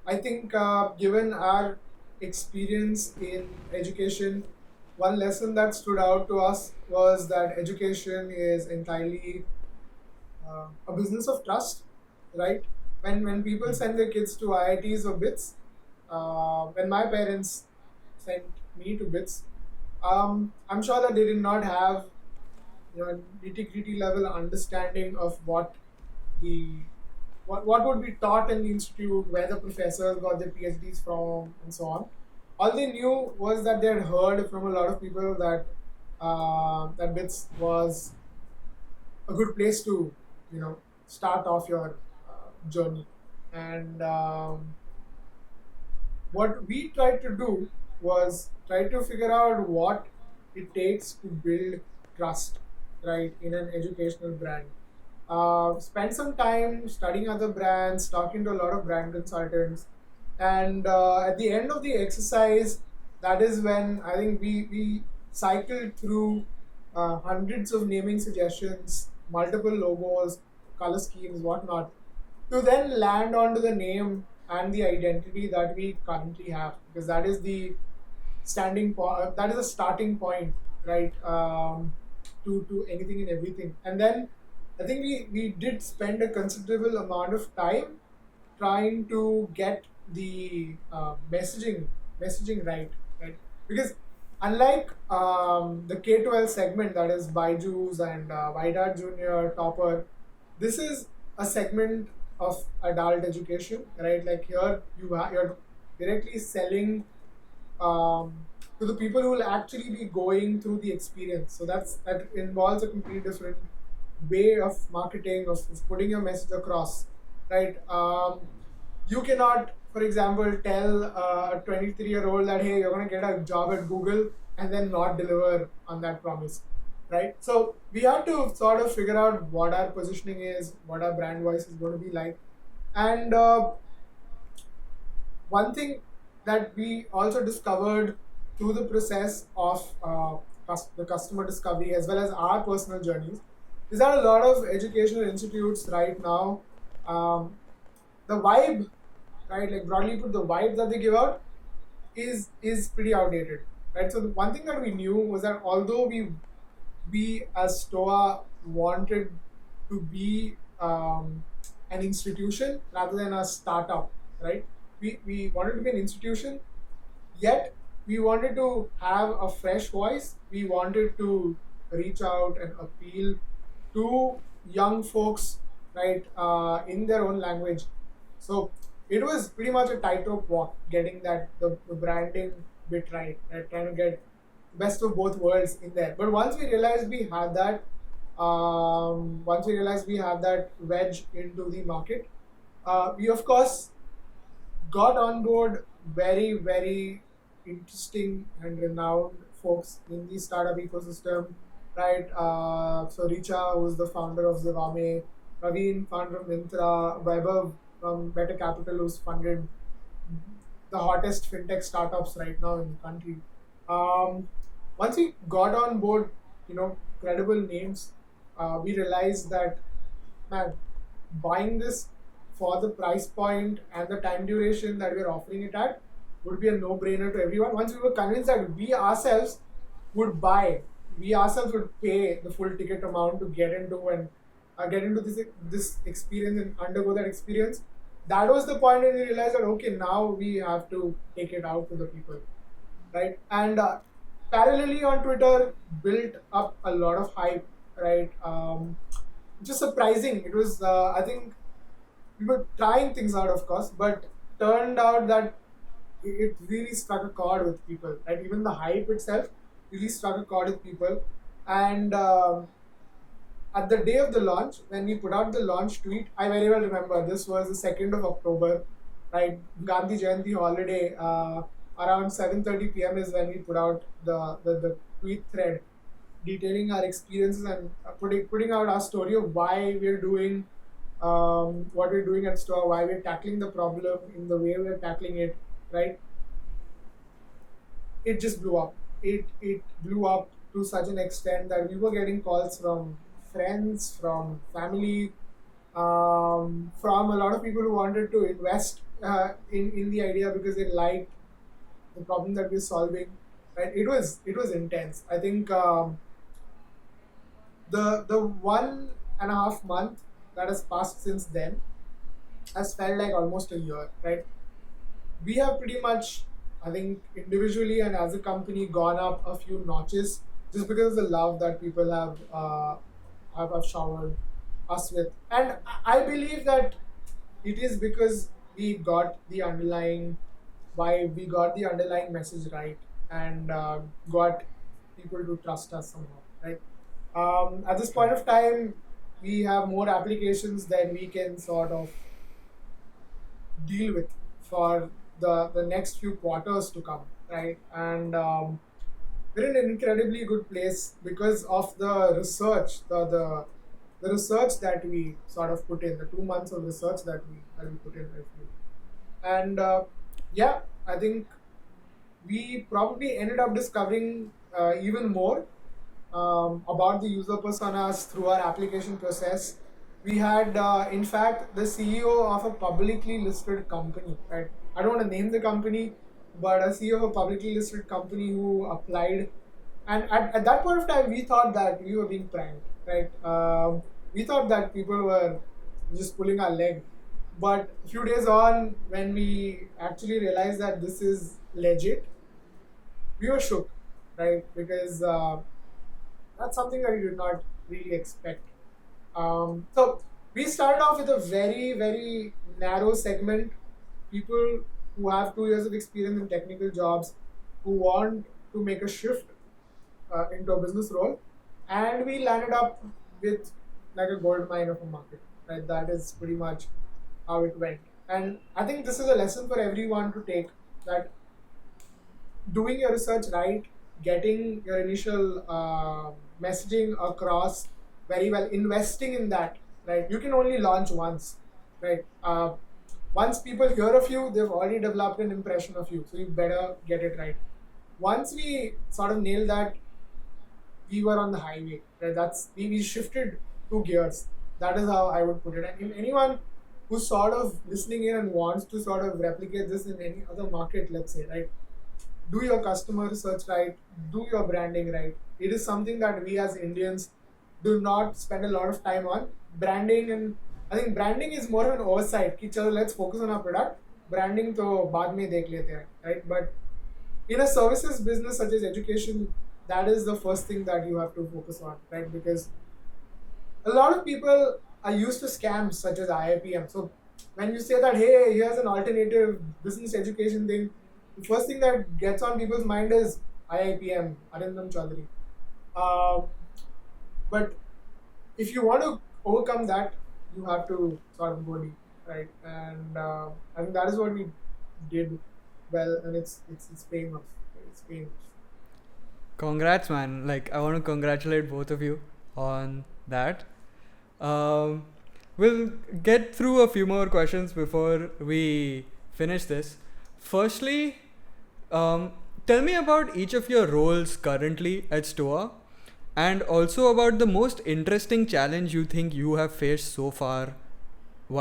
Speaker 3: I think given our experience in education, one lesson that stood out to us was that education is entirely a business of trust, right? When people send their kids to IITs or BITS, when my parents sent me to BITS, I'm sure that they did not have nitty-gritty level understanding of what what would be taught in the institute, where the professors got their PhDs from, and so on. All they knew was that they had heard from a lot of people that that BITS was a good place to, start off your journey. And what we tried to do was try to figure out what it takes to build trust, right, in an educational brand. Spend some time studying other brands, talking to a lot of brand consultants, and at the end of the exercise, that is when I think we cycled through hundreds of naming suggestions, multiple logos, color schemes, whatnot, to then land onto the name and the identity that we currently have, because that is the standing point, that is a starting point, right, to anything and everything. And then I think we did spend a considerable amount of time trying to get the messaging right, because unlike the K-12 segment, that is Byju's and Wydad Junior, Topper, this is a segment of adult education, right? Like here you're directly selling um, to the people who will actually be going through the experience. So that involves a completely different way of marketing, of putting your message across, right? You cannot, for example, tell a 23-year-old that hey, you're going to get a job at Google and then not deliver on that promise, right? So we have to sort of figure out what our positioning is, what our brand voice is going to be like. And one thing that we also discovered through the process of the customer discovery as well as our personal journeys is that a lot of educational institutes right now, the vibe, right, like broadly put, the vibe that they give out is pretty outdated, right? So the one thing that we knew was that although we as Stoa wanted to be an institution rather than a startup, right? We wanted to be an institution, yet we wanted to have a fresh voice. We wanted to reach out and appeal to young folks, right, in their own language. So it was pretty much a tightrope walk getting that the branding bit right, trying to get best of both worlds in there. But once we realized we had that, wedge into the market, we of course got on board very, very interesting and renowned folks in the startup ecosystem, right? So Richa, who's the founder of Zivame, Raveen, founder of Mintra, Vaibhav from Better Capital, who's funded the hottest fintech startups right now in the country. Once we got on board, credible names, we realized that, man, buying this for the price point and the time duration that we're offering it at would be a no-brainer to everyone. Once we were convinced that we ourselves would buy, we ourselves would pay the full ticket amount to get into and get into this experience and undergo that experience. That was the point when we realized that okay, now we have to take it out to the people, right? And parallelly on Twitter, built up a lot of hype, right? Just surprising. It was, I think, we were trying things out, of course, but turned out that it really struck a chord with people, right? Even the hype itself really struck a chord with people. And at the day of the launch, when we put out the launch tweet, I very well remember this was the 2nd of October, right? Gandhi Jayanti holiday. Around 7:30 p.m. is when we put out the tweet thread detailing our experiences and putting out our story of why we're doing what we're doing at Stoa, why we're tackling the problem in the way we're tackling it, right? It just blew up. It blew up to such an extent that we were getting calls from friends, from family, from a lot of people who wanted to invest in the idea because they liked the problem that we're solving. Right? It was intense. I think the 1.5 month that has passed since then has felt like almost a year. Right? We have pretty much, I think, individually and as a company, gone up a few notches just because of the love that people have showered us with. And I believe that it is because we got the underlying why we got the underlying message right and got people to trust us somehow, right? At this point of time, we have more applications than we can sort of deal with for the next few quarters to come, right? And we're in an incredibly good place because of the research, the research that we sort of put in, the 2 months of research that we put in, I feel. And yeah, I think we probably ended up discovering even more about the user personas through our application process. We had, in fact, the CEO of a publicly listed company. Right? I don't want to name the company, but a CEO of a publicly listed company who applied. And at that point of time, we thought that we were being pranked. Right? We thought that people were just pulling our leg. But a few days on, when we actually realized that this is legit, we were shook, right? Because that's something that we did not really expect. So we started off with a very, very narrow segment, people who have 2 years of experience in technical jobs, who want to make a shift into a business role, and we landed up with like a gold mine of a market. Right, that is pretty much how it went. And I think this is a lesson for everyone to take, that doing your research right, getting your initial messaging across very well, investing in that, right? You can only launch once, right? Once people hear of you, they've already developed an impression of you, so you better get it right. Once we sort of nailed that, we were on the highway, right? We shifted 2 gears. That is how I would put it. And anyone who's sort of listening in and wants to sort of replicate this in any other market, let's say, right? Do your customer research right, do your branding right. It is something that we as Indians do not spend a lot of time on. Branding, and I think branding is more of an oversight. Ki chalo, let's focus on our product. Branding to baad mein dekh lete hain, right? But in a services business such as education, that is the first thing that you have to focus on, right? Because a lot of people are used to scams such as IIPM. So when you say that, hey, here's an alternative business education thing, the first thing that gets on people's mind is IIPM, Arindam Chaudhary. But if you want to overcome that, you have to sort of go deep, right? And I think that is what we did well, and it's paying off. It's paying off.
Speaker 2: Congrats, man. Like, I want to congratulate both of you on that. We'll get through a few more questions before we finish this. Firstly, tell me about each of your roles currently at Stoa, and also about the most interesting challenge you think you have faced so far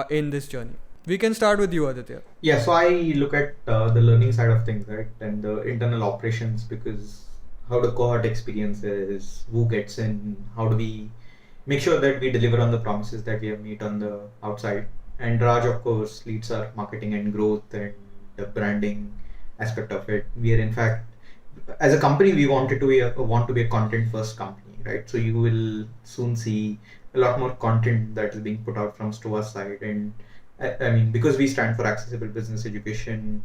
Speaker 2: in this journey. We can start with you, Aditya.
Speaker 1: Yeah, so I look at the learning side of things, right, and the internal operations, because how the cohort experience is, who gets in, how do we make sure that we deliver on the promises that we have made on the outside. And Raj, of course, leads our marketing and growth and the branding aspect of it. We are, in fact, as a company, we want to be a content first company, right? So you will soon see a lot more content that is being put out from Stoa's side. And I mean, because we stand for accessible business education,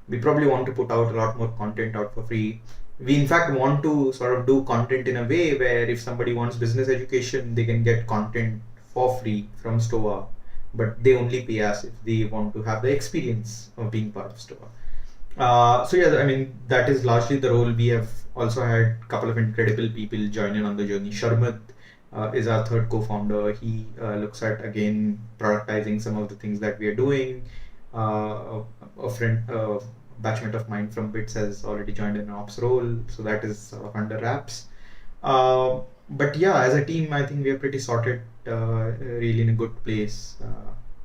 Speaker 1: we probably want to put out a lot more content out for free. We in fact want to sort of do content in a way where if somebody wants business education, they can get content for free from Stoa, but they only pay us if they want to have the experience of being part of Stoa. So yeah, I mean, that is largely the role. We have also had a couple of incredible people join in on the journey. Sharmat is our third co-founder. He looks at, again, productizing some of the things that we are doing. A friend, batchmate of mine from Bits has already joined in an ops role, so that is sort of under wraps. But yeah, as a team, I think we are pretty sorted, really in a good place.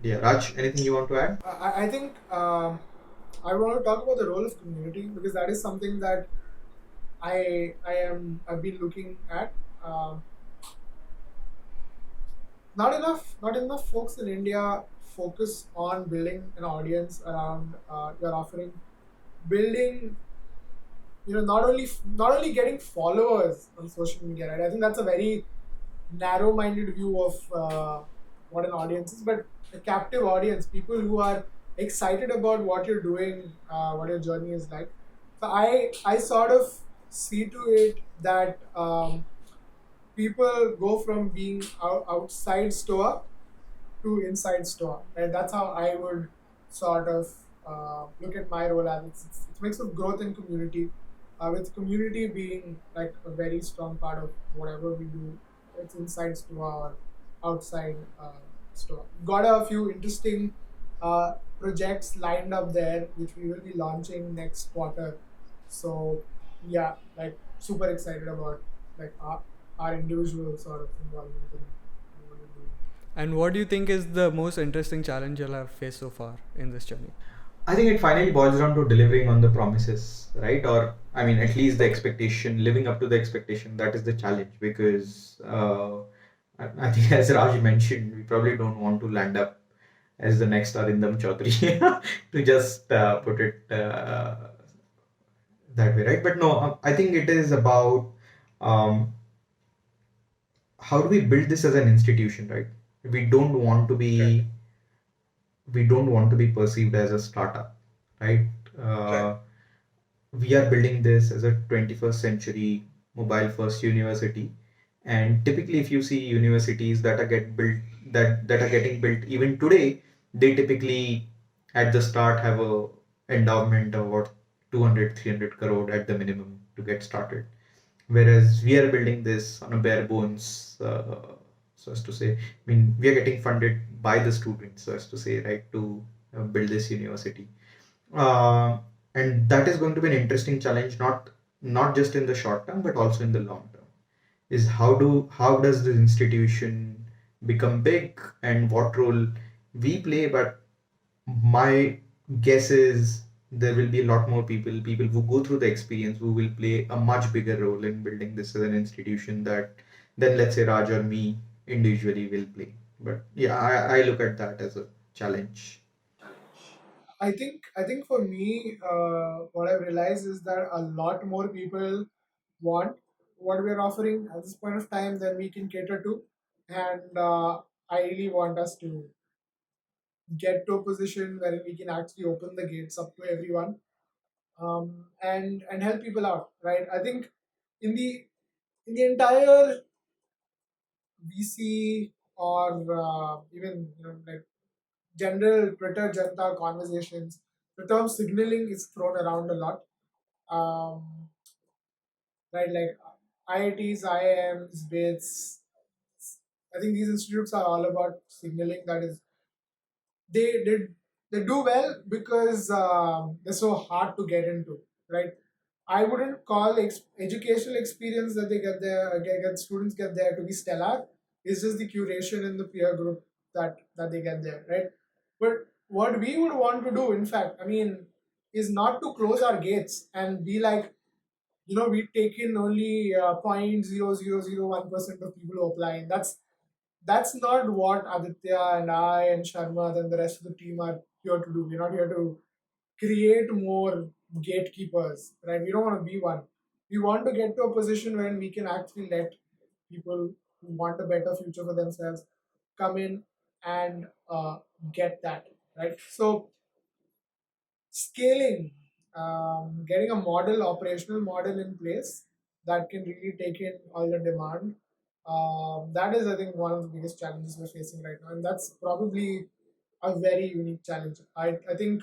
Speaker 1: Yeah, Raj, anything you want to add?
Speaker 3: I think I want to talk about the role of community, because that is something that I've been looking at. Not enough folks in India focus on building an audience around your offering, building, not only getting followers on social media, right? I think that's a very narrow-minded view of what an audience is, but a captive audience, people who are excited about what you're doing, what your journey is like. So I sort of see to it that people go from being outside Stoa to inside Stoa, and that's how I would sort of look at my role as it's a mix of growth and community, with community being like a very strong part of whatever we do. It's inside Stoa or outside Stoa. Got a few interesting projects lined up there, which we will be launching next quarter. So yeah, like super excited about like our individual sort of involvement in what we're doing.
Speaker 2: And what do you think is the most interesting challenge you'll have faced so far in this journey?
Speaker 1: I think it finally boils down to delivering on the promises, right? Or I mean, at least the expectation, living up to the expectation. That is the challenge because I think, as Raj mentioned, we probably don't want to land up as the next Arindam Chaudhary to just put it that way, right? But no, I think it is about um, how do we build this as an institution, right? We don't want to be we don't want to be perceived as a startup, right? Uh, we are building this as a 21st century mobile first university, and typically if you see universities that are get built that are getting built even today, they typically at the start have a endowment of what 200-300 crore at the minimum to get started, whereas we are building this on a bare bones, so as to say, I mean, we are getting funded by the students, so as to say, right, to build this university. uh, and that is going to be an interesting challenge, not just in the short term but also in the long term, is how does this institution become big and what role we play. But my guess is there will be a lot more people who go through the experience who will play a much bigger role in building this as an institution that than, let's say, Raj or me individually will play. But yeah, I look at that as a challenge.
Speaker 3: I think for me, what I've realized is that a lot more people want what we're offering at this point of time than we can cater to, and I really want us to get to a position where we can actually open the gates up to everyone, and help people out. Right? I think in the entire VC or even like general Twitter Janta conversations, the term signaling is thrown around a lot. Um, right, like IITs, IIMs, BITS. I think these institutes are all about signaling. That is, they they do well because they're so hard to get into, right? I wouldn't call educational experience that they get there, get students get there to be stellar. It's just the curation and the peer group that they get there, right? But what we would want to do, in fact, I mean, is not to close our gates and be like, we take in only 0.0001% of people who apply. That's not what Aditya and I and Sharma and the rest of the team are here to do. We're not here to create more gatekeepers, right? We don't want to be one. We want to get to a position where we can actually let people who want a better future for themselves come in and get that, right? So scaling, getting a operational model in place that can really take in all the demand. That is, I think, one of the biggest challenges we're facing right now, and that's probably a very unique challenge. I think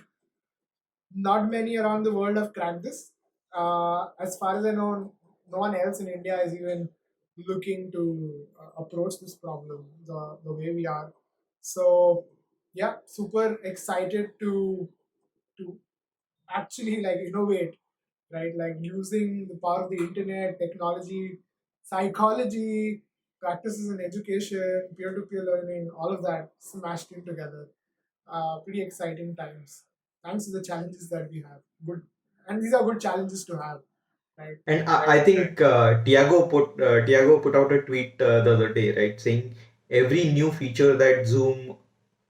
Speaker 3: not many around the world have cracked this. As far as I know, no one else in India is even looking to approach this problem the way we are. So, yeah, super excited to actually like innovate, right? Like using the power of the internet, technology, psychology, practices in education, peer-to-peer learning, all of that smashed in together. Pretty exciting times. Thanks to the challenges that we have. Good, and these are good challenges to have, right?
Speaker 1: And I think Tiago put out a tweet the other day, right, saying every new feature that Zoom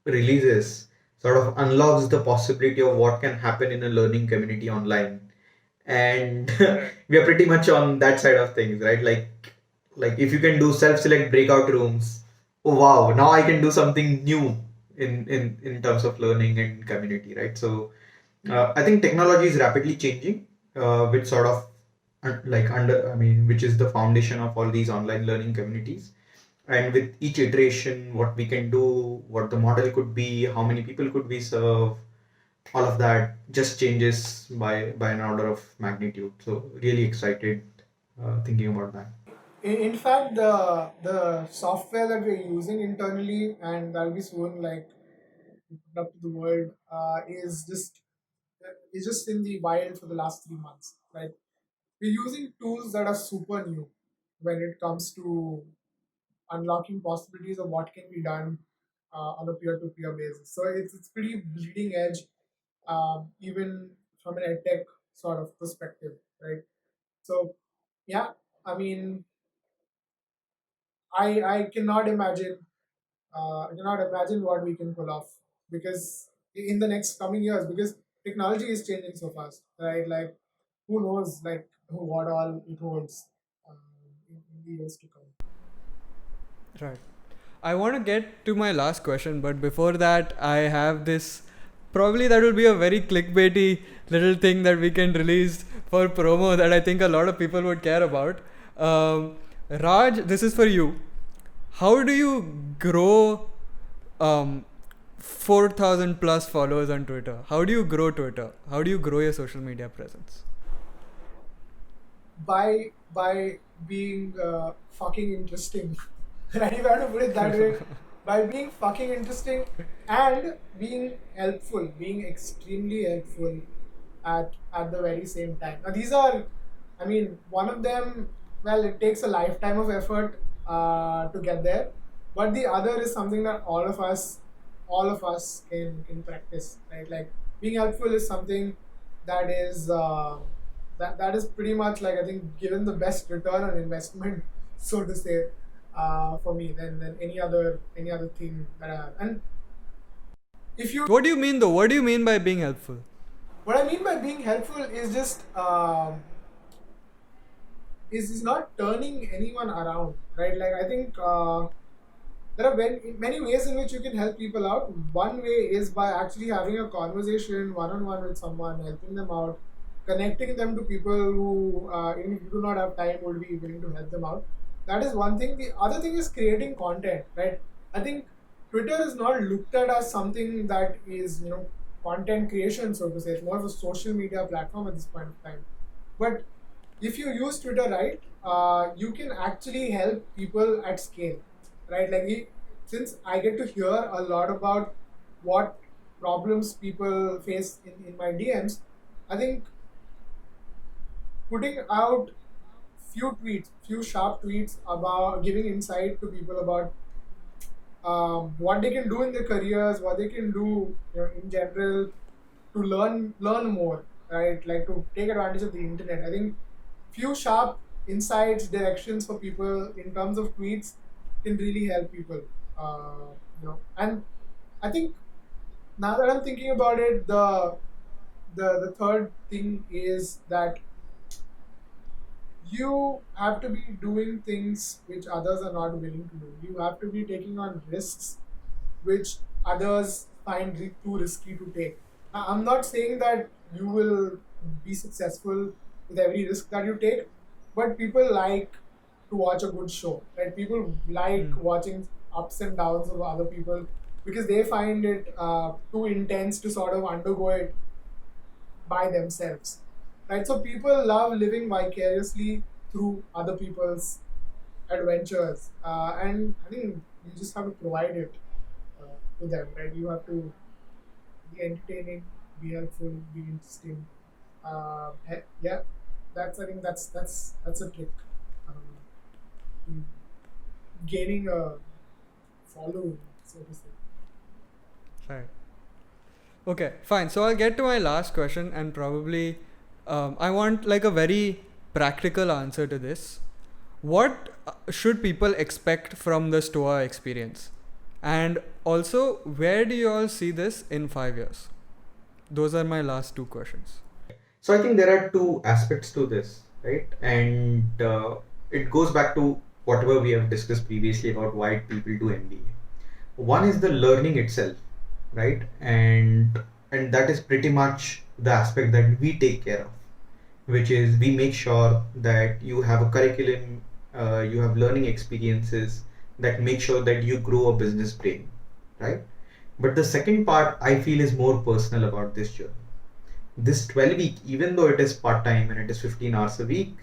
Speaker 1: releases sort of unlocks the possibility of what can happen in a learning community online. And we are pretty much on that side of things, right? Like if you can do self-select breakout rooms, oh wow, now I can do something new in terms of learning and community, right? So I think technology is rapidly changing, which sort of which is the foundation of all these online learning communities. And with each iteration, what we can do, what the model could be, how many people could we serve, all of that just changes by an order of magnitude. So really excited thinking about that.
Speaker 3: In fact, the software that we're using internally and that'll be soon like put up to the world is just in the wild for the last 3 months. Right, we're using tools that are super new when it comes to unlocking possibilities of what can be done on a peer-to-peer basis. So it's pretty bleeding edge, even from an edtech sort of perspective, right? So yeah, I mean, I cannot imagine I cannot imagine what we can pull off because in the next coming years, because technology is changing so fast, right? Like who knows, like what all it holds in the years to come.
Speaker 2: Right. I want to get to my last question, but before that, I have this. Probably that will be a very clickbaity little thing that we can release for promo that I think a lot of people would care about. Raj, this is for you. How do you grow 4,000 plus followers on Twitter? How do you grow Twitter? How do you grow your social media presence?
Speaker 3: By being fucking interesting. Right, if I have to put it that way, by being fucking interesting and being helpful, being extremely helpful at the very same time. Now these are, I mean, one of them. Well, it takes a lifetime of effort to get there, but the other is something that all of us can practice. Right, like being helpful is something that is that is pretty much like I think given the best return on investment, so to say, for me than any other thing that I have. And if you
Speaker 2: What do you mean though? What do you mean by being helpful?
Speaker 3: what I mean by being helpful is just is not turning anyone around, right? Like I think there are many ways in which you can help people out. One way is by actually having a conversation one on one with someone, helping them out, connecting them to people who, even if you do not have time, would be willing to help them out. That is one thing. The other thing is creating content, right? I think Twitter is not looked at as something that is, content creation, so to say. It's more of a social media platform at this point of time. But if you use Twitter right, you can actually help people at scale, right? Like since I get to hear a lot about what problems people face in my DMs, I think putting out few sharp tweets about giving insight to people about what they can do in their careers, what they can do, in general, to learn more, right? Like to take advantage of the internet. I think few sharp insights, directions for people in terms of tweets can really help people. And I think now that I'm thinking about it, the third thing is that you have to be doing things which others are not willing to do. You have to be taking on risks which others find too risky to take. I'm not saying that you will be successful with every risk that you take, but people like to watch a good show, right? People like watching ups and downs of other people because they find it too intense to sort of undergo it by themselves, right? So people love living vicariously through other people's adventures, and I think you just have to provide it to them, right? You have to be entertaining, be helpful, be interesting. Yeah, I think that's a trick. To gaining a following, so to say.
Speaker 2: Right. Okay, fine. So I'll get to my last question, and probably I want like a very practical answer to this. What should people expect from the Stoa experience? And also, where do you all see this in 5 years? Those are my last two questions.
Speaker 1: So I think there are two aspects to this, right? And it goes back to whatever we have discussed previously about why people do MBA. One is the learning itself, right? And that is pretty much the aspect that we take care of, which is we make sure that you have a curriculum, you have learning experiences that make sure that you grow a business brain, right? But the second part I feel is more personal about this journey. This 12 week, even though it is part time and it is 15 hours a week,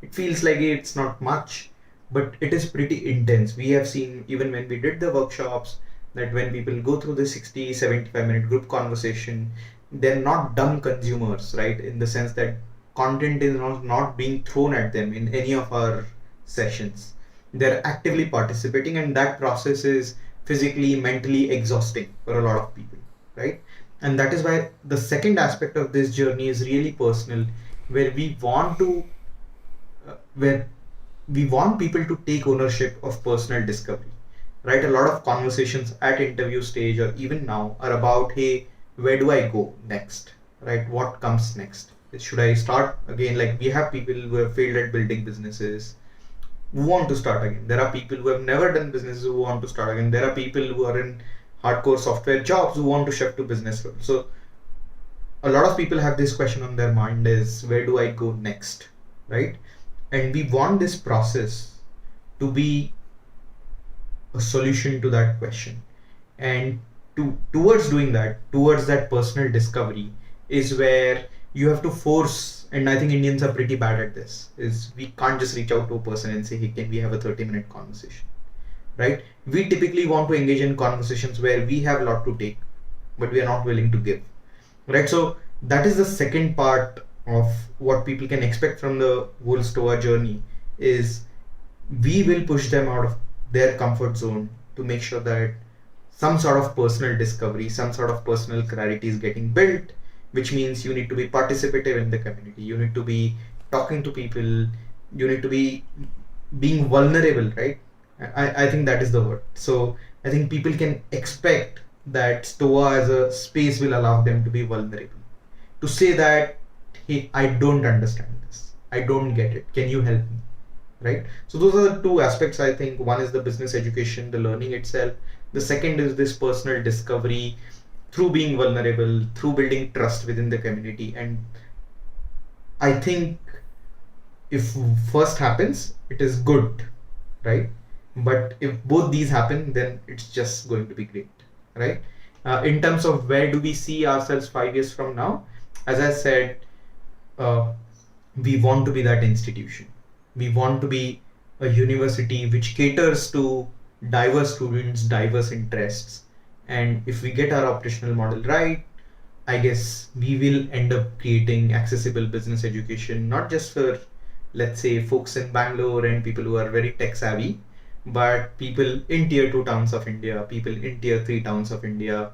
Speaker 1: it feels like it's not much, but it is pretty intense. We have seen, even when we did the workshops, that when people go through the 60, 75-minute group conversation, they're not dumb consumers, right? In the sense that content is not being thrown at them in any of our sessions. They're actively participating, and that process is physically, mentally exhausting for a lot of people, right? And that is why the second aspect of this journey is really personal, where where we want people to take ownership of personal discovery, right? A lot of conversations at interview stage or even now are about, hey, where do I go next, right? What comes next? Should I start again? Like, we have people who have failed at building businesses who want to start again. There are people who have never done businesses who want to start again. There are people who are in hardcore software jobs who want to shift to business roles. So a lot of people have this question on their mind, is where do I go next, right? And we want this process to be a solution to that question. And towards doing that, towards that personal discovery, is where you have to force, and I think Indians are pretty bad at this, is we can't just reach out to a person and say, hey, can we have a 30-minute conversation, right? We typically want to engage in conversations where we have a lot to take, but we are not willing to give, right? So that is the second part of what people can expect from the whole Stoa journey, is we will push them out of their comfort zone to make sure that some sort of personal discovery, some sort of personal clarity is getting built, which means you need to be participative in the community, you need to be talking to people, you need to be being vulnerable, right? I think that is the word. So I think people can expect that Stoa as a space will allow them to be vulnerable, to say that, hey, I don't understand this, I don't get it, can you help me, right? So those are the two aspects. I think one is the business education, the learning itself. The second is this personal discovery through being vulnerable, through building trust within the community. And I think if first happens, it is good, right? But if both these happen, then it's just going to be great, right? In terms of where do we see ourselves 5 years from now, as I said, we want to be that institution. We want to be a university which caters to diverse students, diverse interests. And if we get our operational model right, I guess we will end up creating accessible business education, not just for, let's say, folks in Bangalore and people who are very tech savvy, but people in tier 2 towns of India, people in tier 3 towns of India.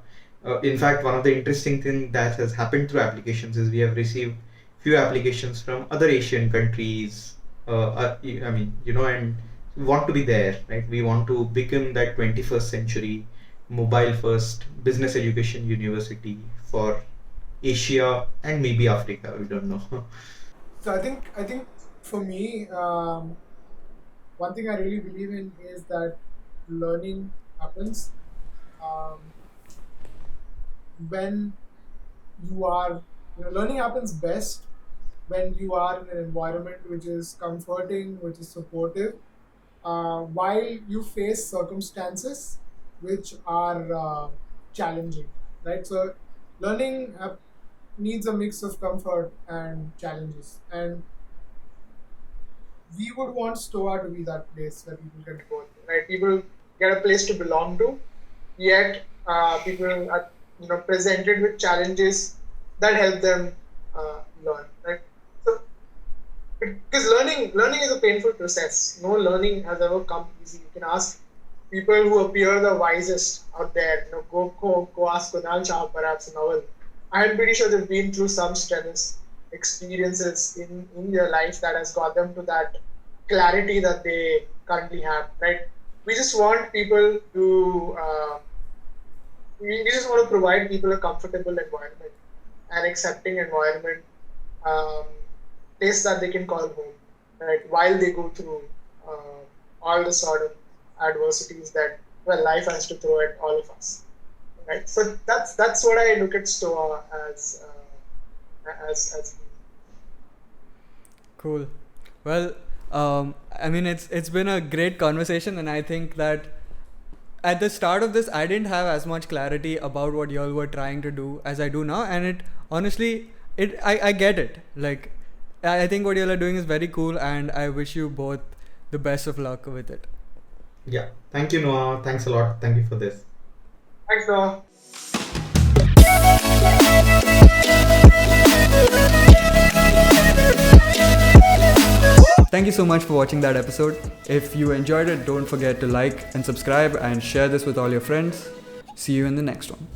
Speaker 1: In fact, one of the interesting things that has happened through applications is we have received few applications from other Asian countries. I mean, and we want to be there, right? We want to become that 21st century mobile first business education university for Asia and maybe Africa. We don't know.
Speaker 3: So I think for me, one thing I really believe in is that learning happens um, when learning happens best when you are in an environment which is comforting, which is supportive, while you face circumstances which are challenging, right? So learning needs a mix of comfort and challenges, and we would want Stoa to be that place where people can go, right? People get a place to belong to, yet people are presented with challenges that help them learn, right? So because learning is a painful process. No learning has ever come easy. You can ask people who appear the wisest out there. Go ask Kunal Shah, perhaps a novel. I'm pretty sure they've been through some strenuous experiences in their life that has got them to that clarity that they currently have, right? We just want people to we just want to provide people a comfortable environment, an accepting environment, um, place that they can call home, right? While they go through all the sort of adversities that life has to throw at all of us. Right. So that's what I look at Stoa as.
Speaker 2: Cool. Well, I mean, it's been a great conversation, and I think that at the start of this, I didn't have as much clarity about what y'all were trying to do as I do now, and it honestly, I get it. Like, I think what y'all are doing is very cool, and I wish you both the best of luck with it.
Speaker 1: Yeah. Thank you, Noah. Thanks a lot. Thank you for this.
Speaker 3: Thanks, Noah.
Speaker 2: Thank you so much for watching that episode. If you enjoyed it, don't forget to like and subscribe and share this with all your friends. See you in the next one.